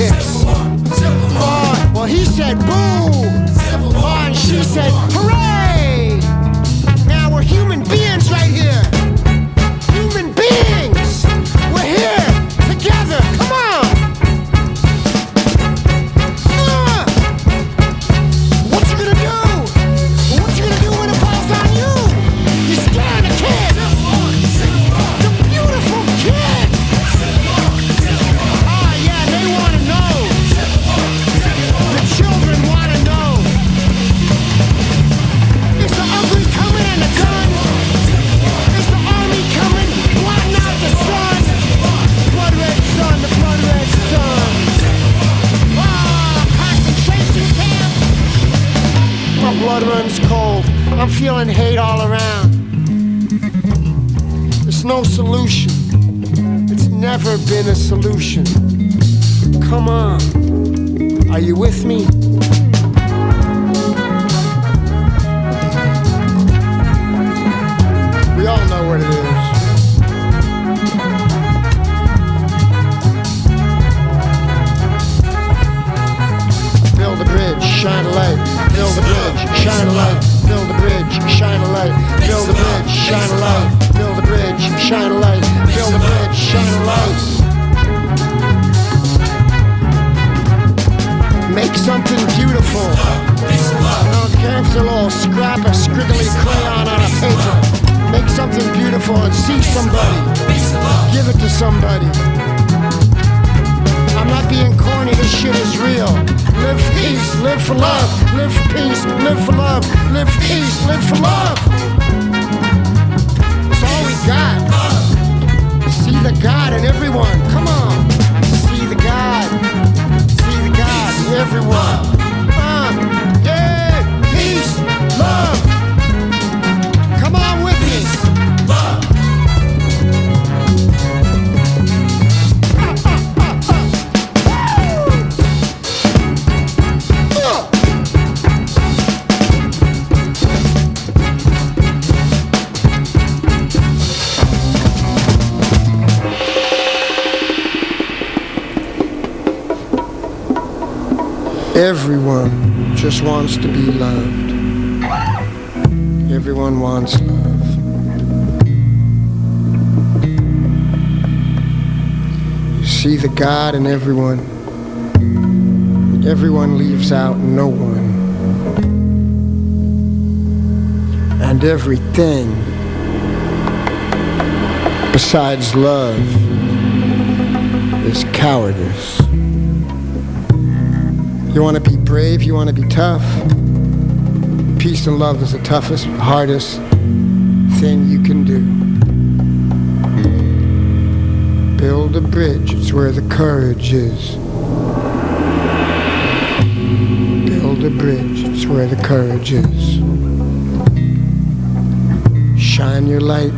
kicks. Oh, well, he said boo. Oh, and she said hooray. Now we're human beings right here. Human beings. We're here together. Come on. What you gonna do? What you gonna do when it falls on you? You're scaring the kid. The beautiful kid. Ah, yeah, they want to know. The children want to know. Is the ugly coming and the gun? Is the army coming, blotting out the sun? Blood red sun, the blood red sun. Ah, concentration camp. My blood runs cold. I'm feeling hate all around. There's no solution. It's never been a solution. Come on. Are you with me? We all know what it is. Build a bridge, shine a light. Build a bridge, shine a light. Build a bridge, shine a light. Build a bridge, shine a light. Build a bridge, shine a light. Build a bridge, shine a light. Make something beautiful. I don't care if it's a little scrap of scriggly crayon on a paper. Make something beautiful and see somebody. Give it to somebody. I'm not being corny, this shit is real. Live for peace, live for love. Live for peace, live for love. Live for peace, live for love. It's all we got. See the God in everyone. Come on. See the God. See the God in everyone. Yeah. Peace, love. Come on with me. Everyone just wants to be loved. Everyone wants love. You see the God in everyone. Everyone leaves out no one. And everything besides love is cowardice. You want to be brave, you want to be tough. Peace and love is the toughest, hardest thing you can do. Build a bridge, it's where the courage is. Build a bridge, it's where the courage is. Shine your light,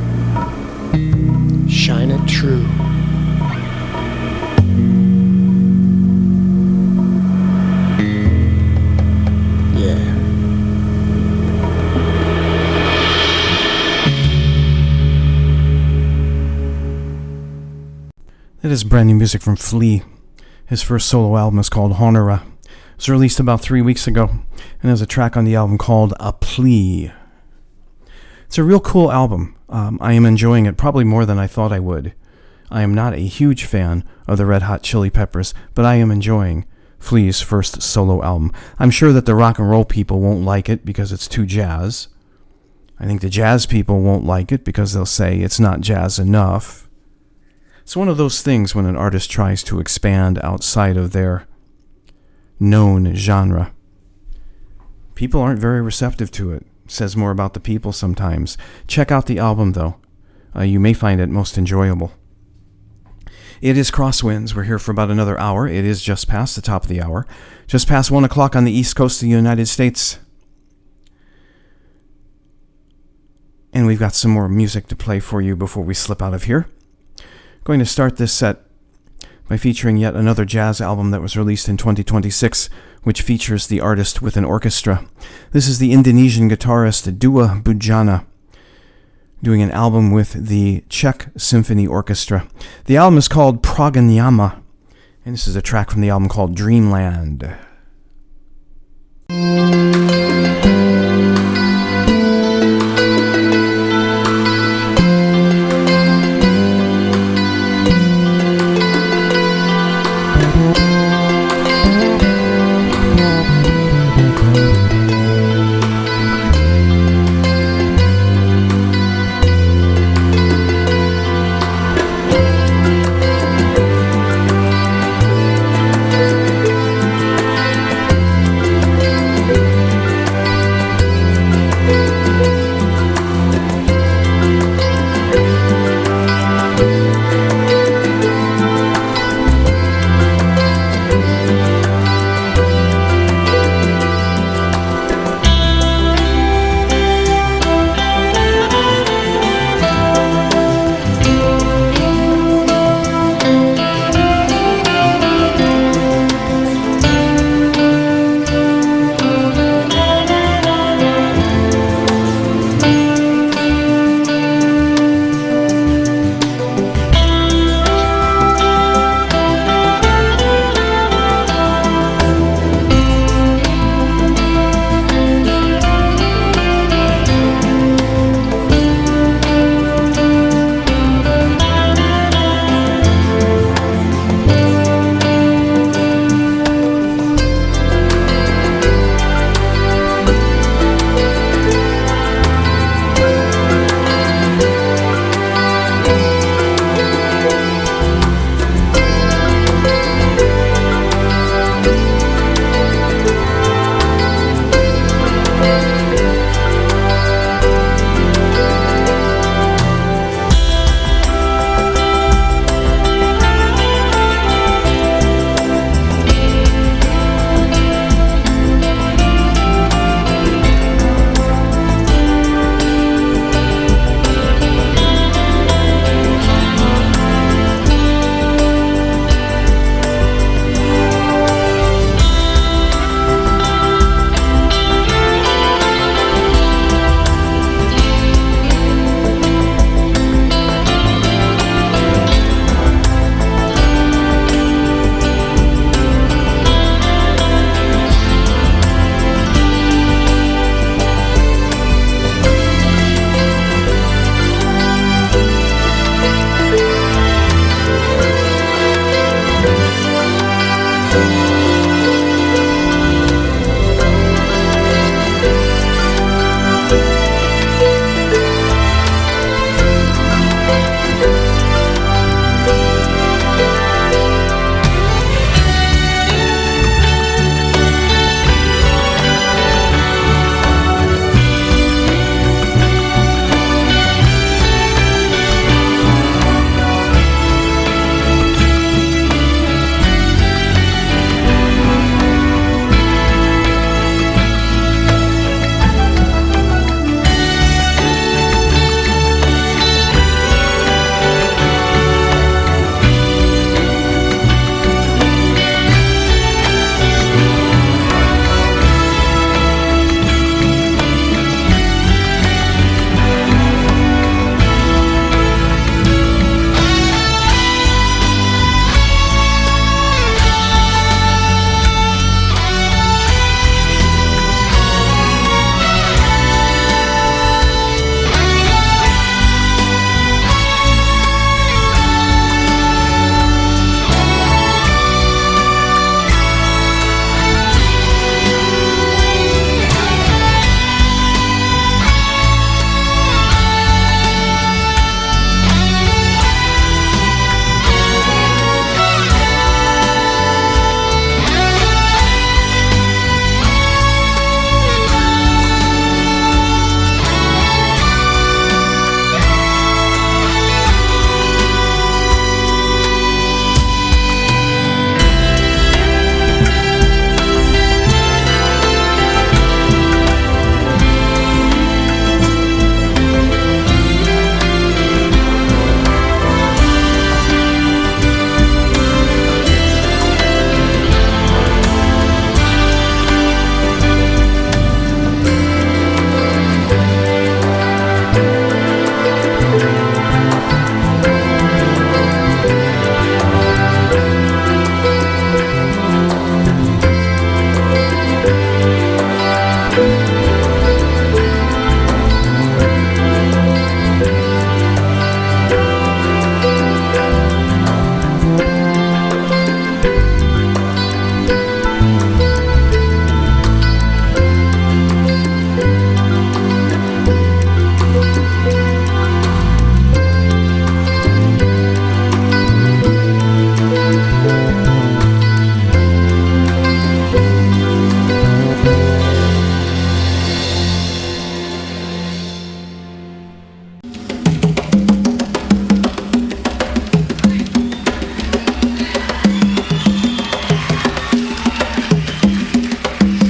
shine it true. It is brand new music from Flea. His first solo album is called Honora. It was released about 3 weeks ago, and there's a track on the album called A Plea. It's a real cool album. I am enjoying it probably more than I thought I would. I am not a huge fan of the Red Hot Chili Peppers, but I am enjoying Flea's first solo album. I'm sure that the rock and roll people won't like it because it's too jazz. I think the jazz people won't like it because they'll say it's not jazz enough. It's one of those things when an artist tries to expand outside of their known genre. People aren't very receptive to it. It says more about the people sometimes. Check out the album, though. You may find it most enjoyable. It is Crosswinds. We're here for about another hour. It is just past the top of the hour. Just past 1 o'clock on the east coast of the United States. And we've got some more music to play for you before we slip out of here. Going to start this set by featuring yet another jazz album that was released in 2026, which features the artist with an orchestra. This is the Indonesian guitarist Dua Bujana, doing an album with the Czech Symphony Orchestra. The album is called Praganyama, And this is a track from the album called Dreamland.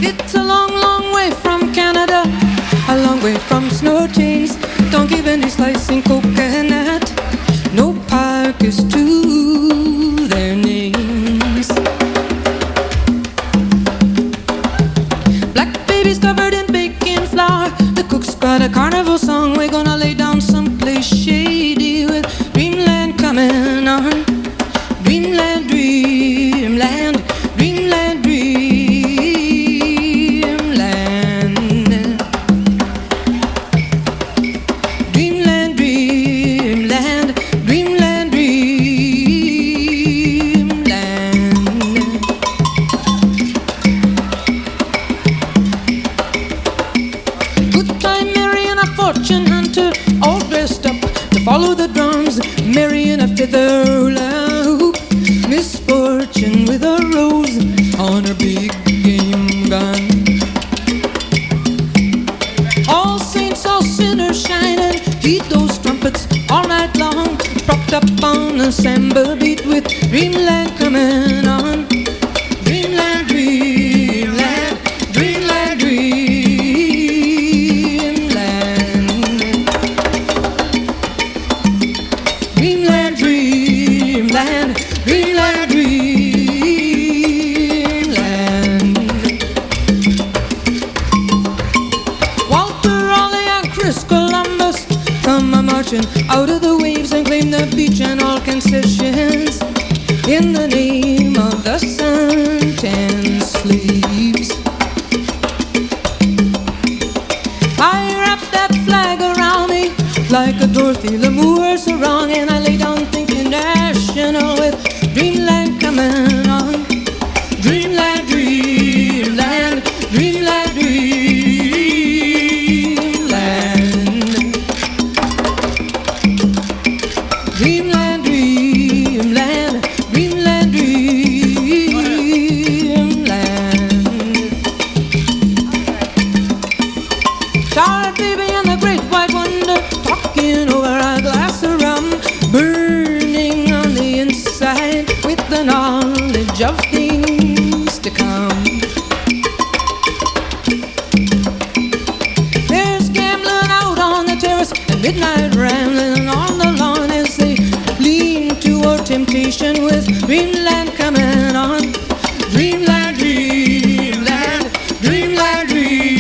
It's a long, long way from Canada, a long way from snow chains, donkey bendy slicing coconut. No park is to their names. Black babies covered in baking flour. The cook's got a carnival song. We're gonna lay down someplace shady with dreamland coming on. Dreamland, dreamland, dreamland, dreamland. Dreamland, dreamland, dreamland, dreamland. Good time, Mary and a fortune hunter, all dressed up to follow the drums. Mary in a feather hula hoop, misfortune with a rose on her big game gun. All saints, all sinners shining, heed those trumpets all night long, propped up on a samba beat with dreamland coming on. Dreamland, dreamland, dreamland, dreamland. Dreamland, dreamland, dreamland, dreamland. Walter, Raleigh, and Chris Columbus come a-marching out of the waves and claim the beach and all concessions in the name of the sun-tanned slaves. I wrap that flag around me like a Dorothy Lamour sarong, and I lay down thinking national with dreamland coming on. Dreamland, dreamland, dreamland, dreamland. Dreamland, dreamland, dreamland, dreamland. Tired baby and the great white wonder, talking over a glass of rum, burning on the inside with the knowledge of things to come. There's gambling out on the terrace and midnight rambling on the lawn as they lean toward temptation with dreamland coming on. Dreamland, dreamland, dreamland, dreamland.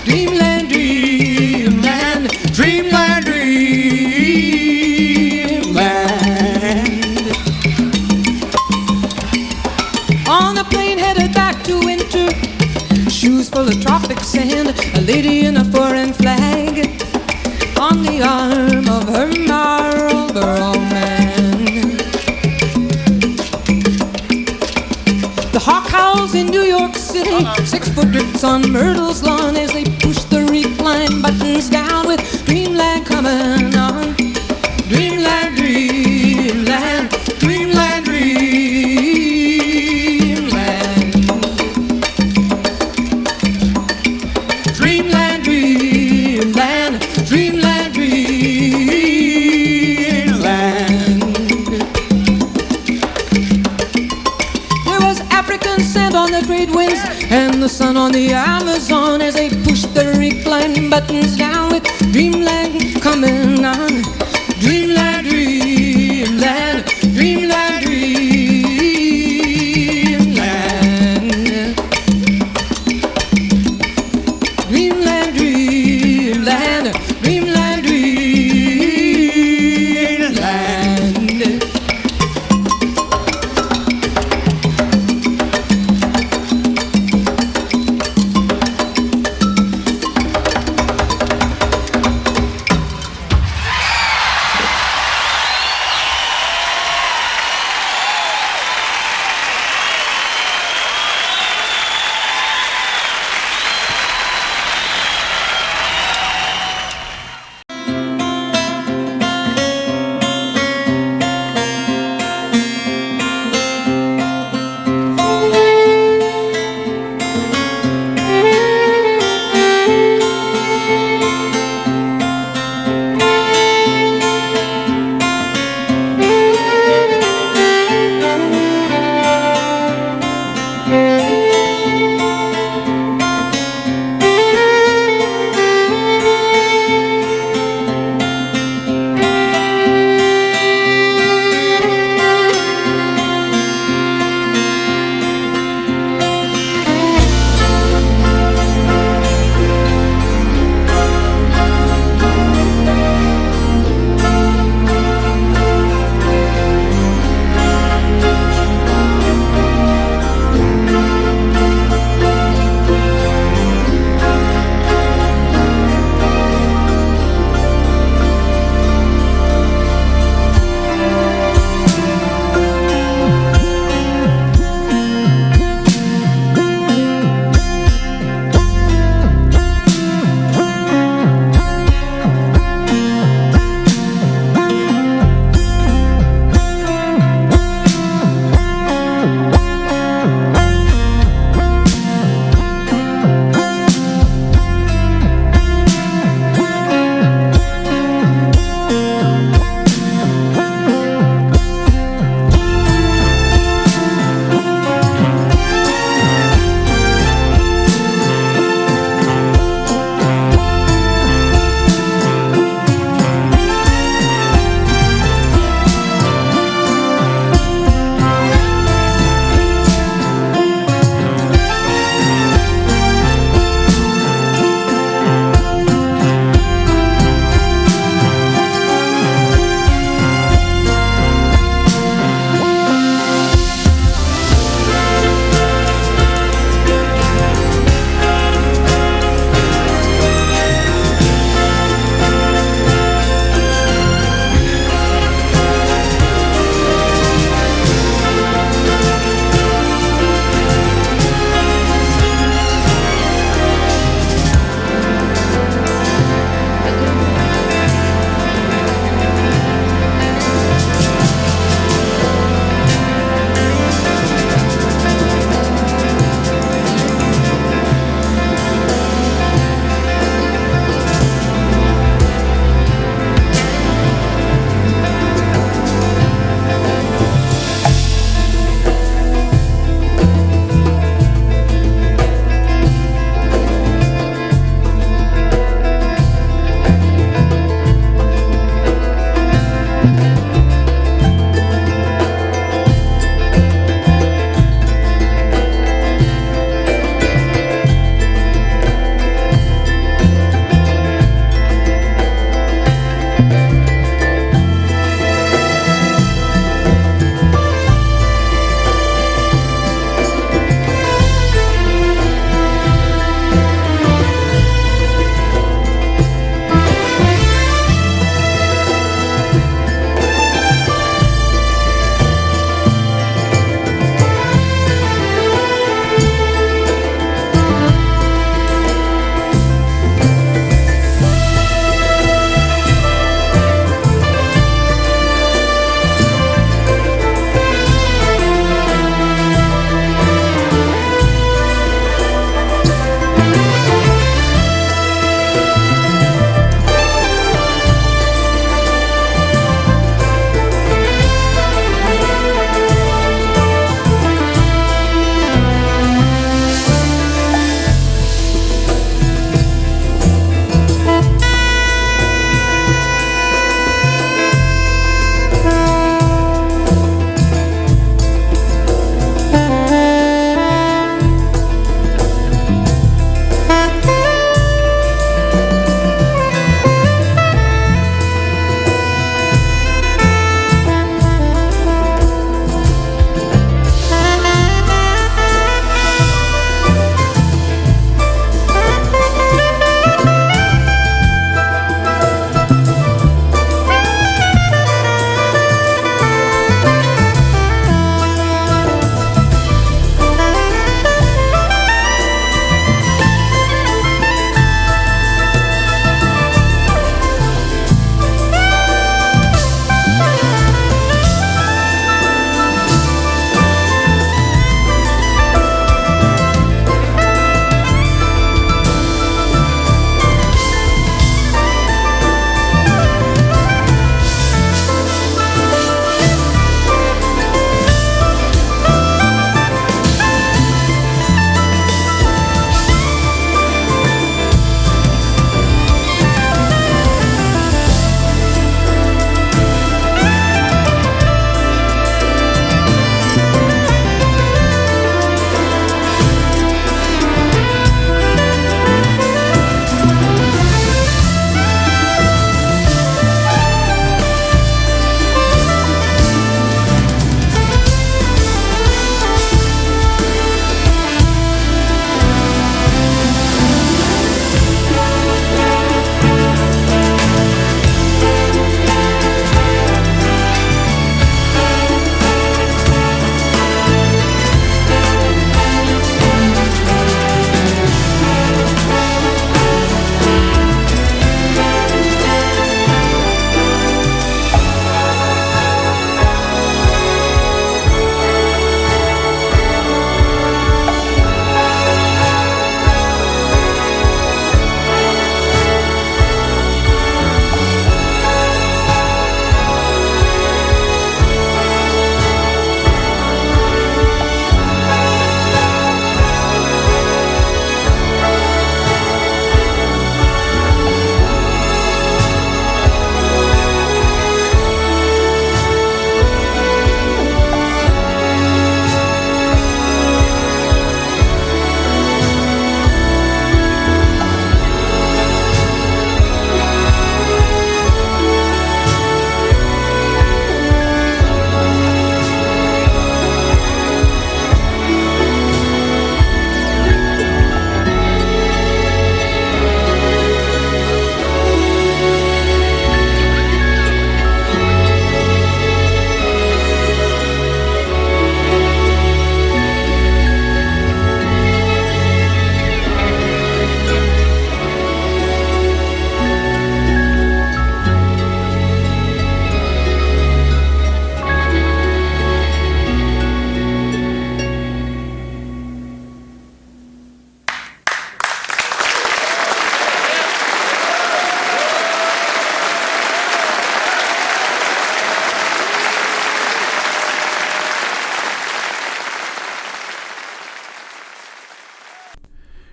Dreamland, dreamland, dreamland, dreamland. On a plane headed back to winter, shoes full of tropic sand, a lady in a foreign flag on the arm of her Marlboro man. The hawk howls in New York City, 6-foot drifts on Myrtle's lawn as they push the recline buttons down with dreamland coming on. Dreamland, dreamland, dreamland, dreamland. Dreamland, dreamland, dreamland, dreamland. There was African sand on the great winds and the sun on the Amazon as they pushed the recline buttons down with dreamland coming on. Dreamland, dreamland, dreamland, dreamland. Dreamland, dreamland, dreamland, dreamland.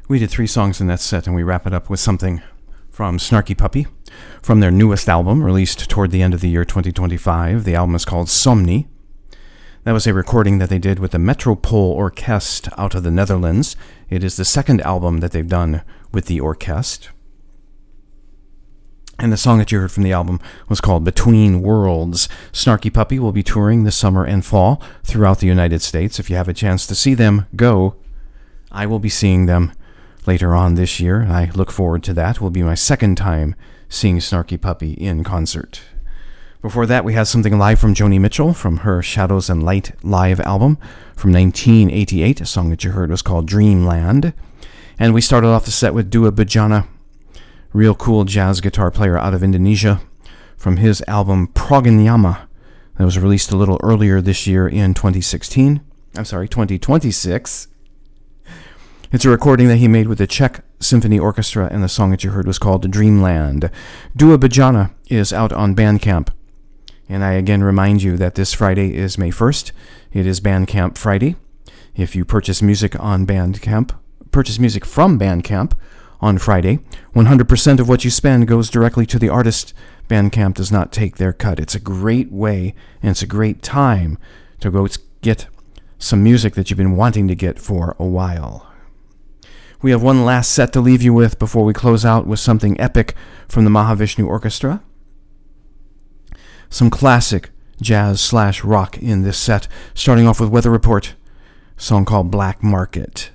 We did 3 songs in that set, and we wrap it up with something from Snarky Puppy, from their newest album, released toward the end of the year 2025. The album is called Somni. That was a recording that they did with the Metropole Orchestra out of the Netherlands. It is the second album that they've done with the orchestra. And the song that you heard from the album was called Between Worlds. Snarky Puppy will be touring this summer and fall throughout the United States. If you have a chance to see them, go. I will be seeing them later on this year, and I look forward to that. It will be my second time seeing Snarky Puppy in concert. Before that, we had something live from Joni Mitchell from her Shadows and Light live album from 1988. A song that you heard was called Dreamland. And we started off the set with Dua Bujana, real cool jazz guitar player out of Indonesia, from his album Proganyama that was released a little earlier this year in 2026. It's a recording that he made with the Czech Symphony Orchestra, and the song that you heard was called Dreamland. Dua Bujana is out on Bandcamp, and I again remind you that this Friday is May 1st. It is Bandcamp Friday. If you purchase music on Bandcamp, purchase music from Bandcamp on Friday, 100% of what you spend goes directly to the artist. Bandcamp does not take their cut. It's a great way, and it's a great time to go get some music that you've been wanting to get for a while. We have one last set to leave you with before we close out with something epic from the Mahavishnu Orchestra. Some classic jazz/rock in this set, starting off with Weather Report, a song called Black Market.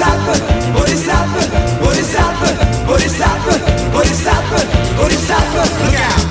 Bodhisattva, Bodhisattva, Bodhisattva, Bodhisattva, Bodhisattva, Bodhisattva, look out!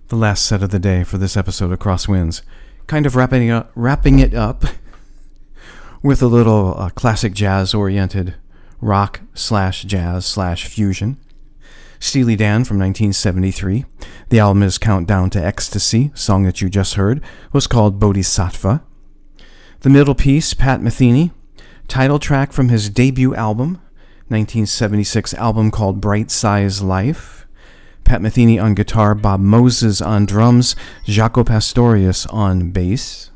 The last set of the day for this episode of Crosswinds. Kind of wrapping it up with a little classic jazz-oriented rock/jazz/fusion. Steely Dan from 1973. The album is Countdown to Ecstasy. Song that you just heard was called Bodhisattva. The middle piece, Pat Metheny. Title track from his debut album, 1976 album called Bright Size Life. Pat Metheny on guitar, Bob Moses on drums, Jaco Pastorius on bass.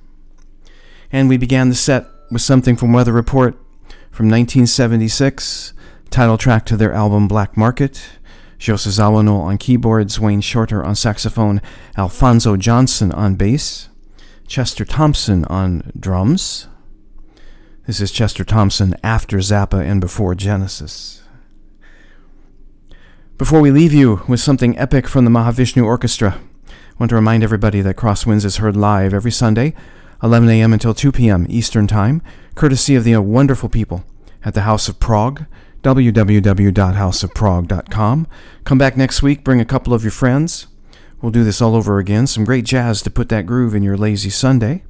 And we began the set with something from Weather Report from 1976, title track to their album Black Market. Jose Zawano on keyboards, Wayne Shorter on saxophone, Alfonso Johnson on bass, Chester Thompson on drums. This is Chester Thompson after Zappa and before Genesis. Before we leave you with something epic from the Mahavishnu Orchestra, I want to remind everybody that Crosswinds is heard live every Sunday, 11 a.m. until 2 p.m. Eastern Time, courtesy of the wonderful people at the House of Prague, www.houseofprague.com. Come back next week, bring a couple of your friends. We'll do this all over again. Some great jazz to put that groove in your lazy Sunday.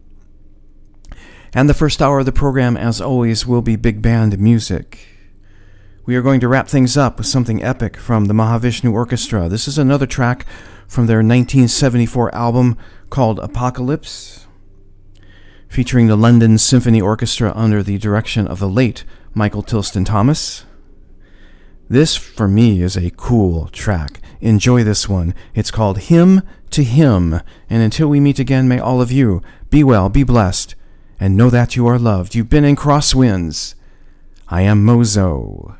And the first hour of the program, as always, will be big band music. We are going to wrap things up with something epic from the Mahavishnu Orchestra. This is another track from their 1974 album called Apocalypse, featuring the London Symphony Orchestra under the direction of the late Michael Tilston Thomas. This, for me, is a cool track. Enjoy this one. It's called Hymn to Him. And until we meet again, may all of you be well, be blessed, and know that you are loved. You've been in Crosswinds. I am Mozo.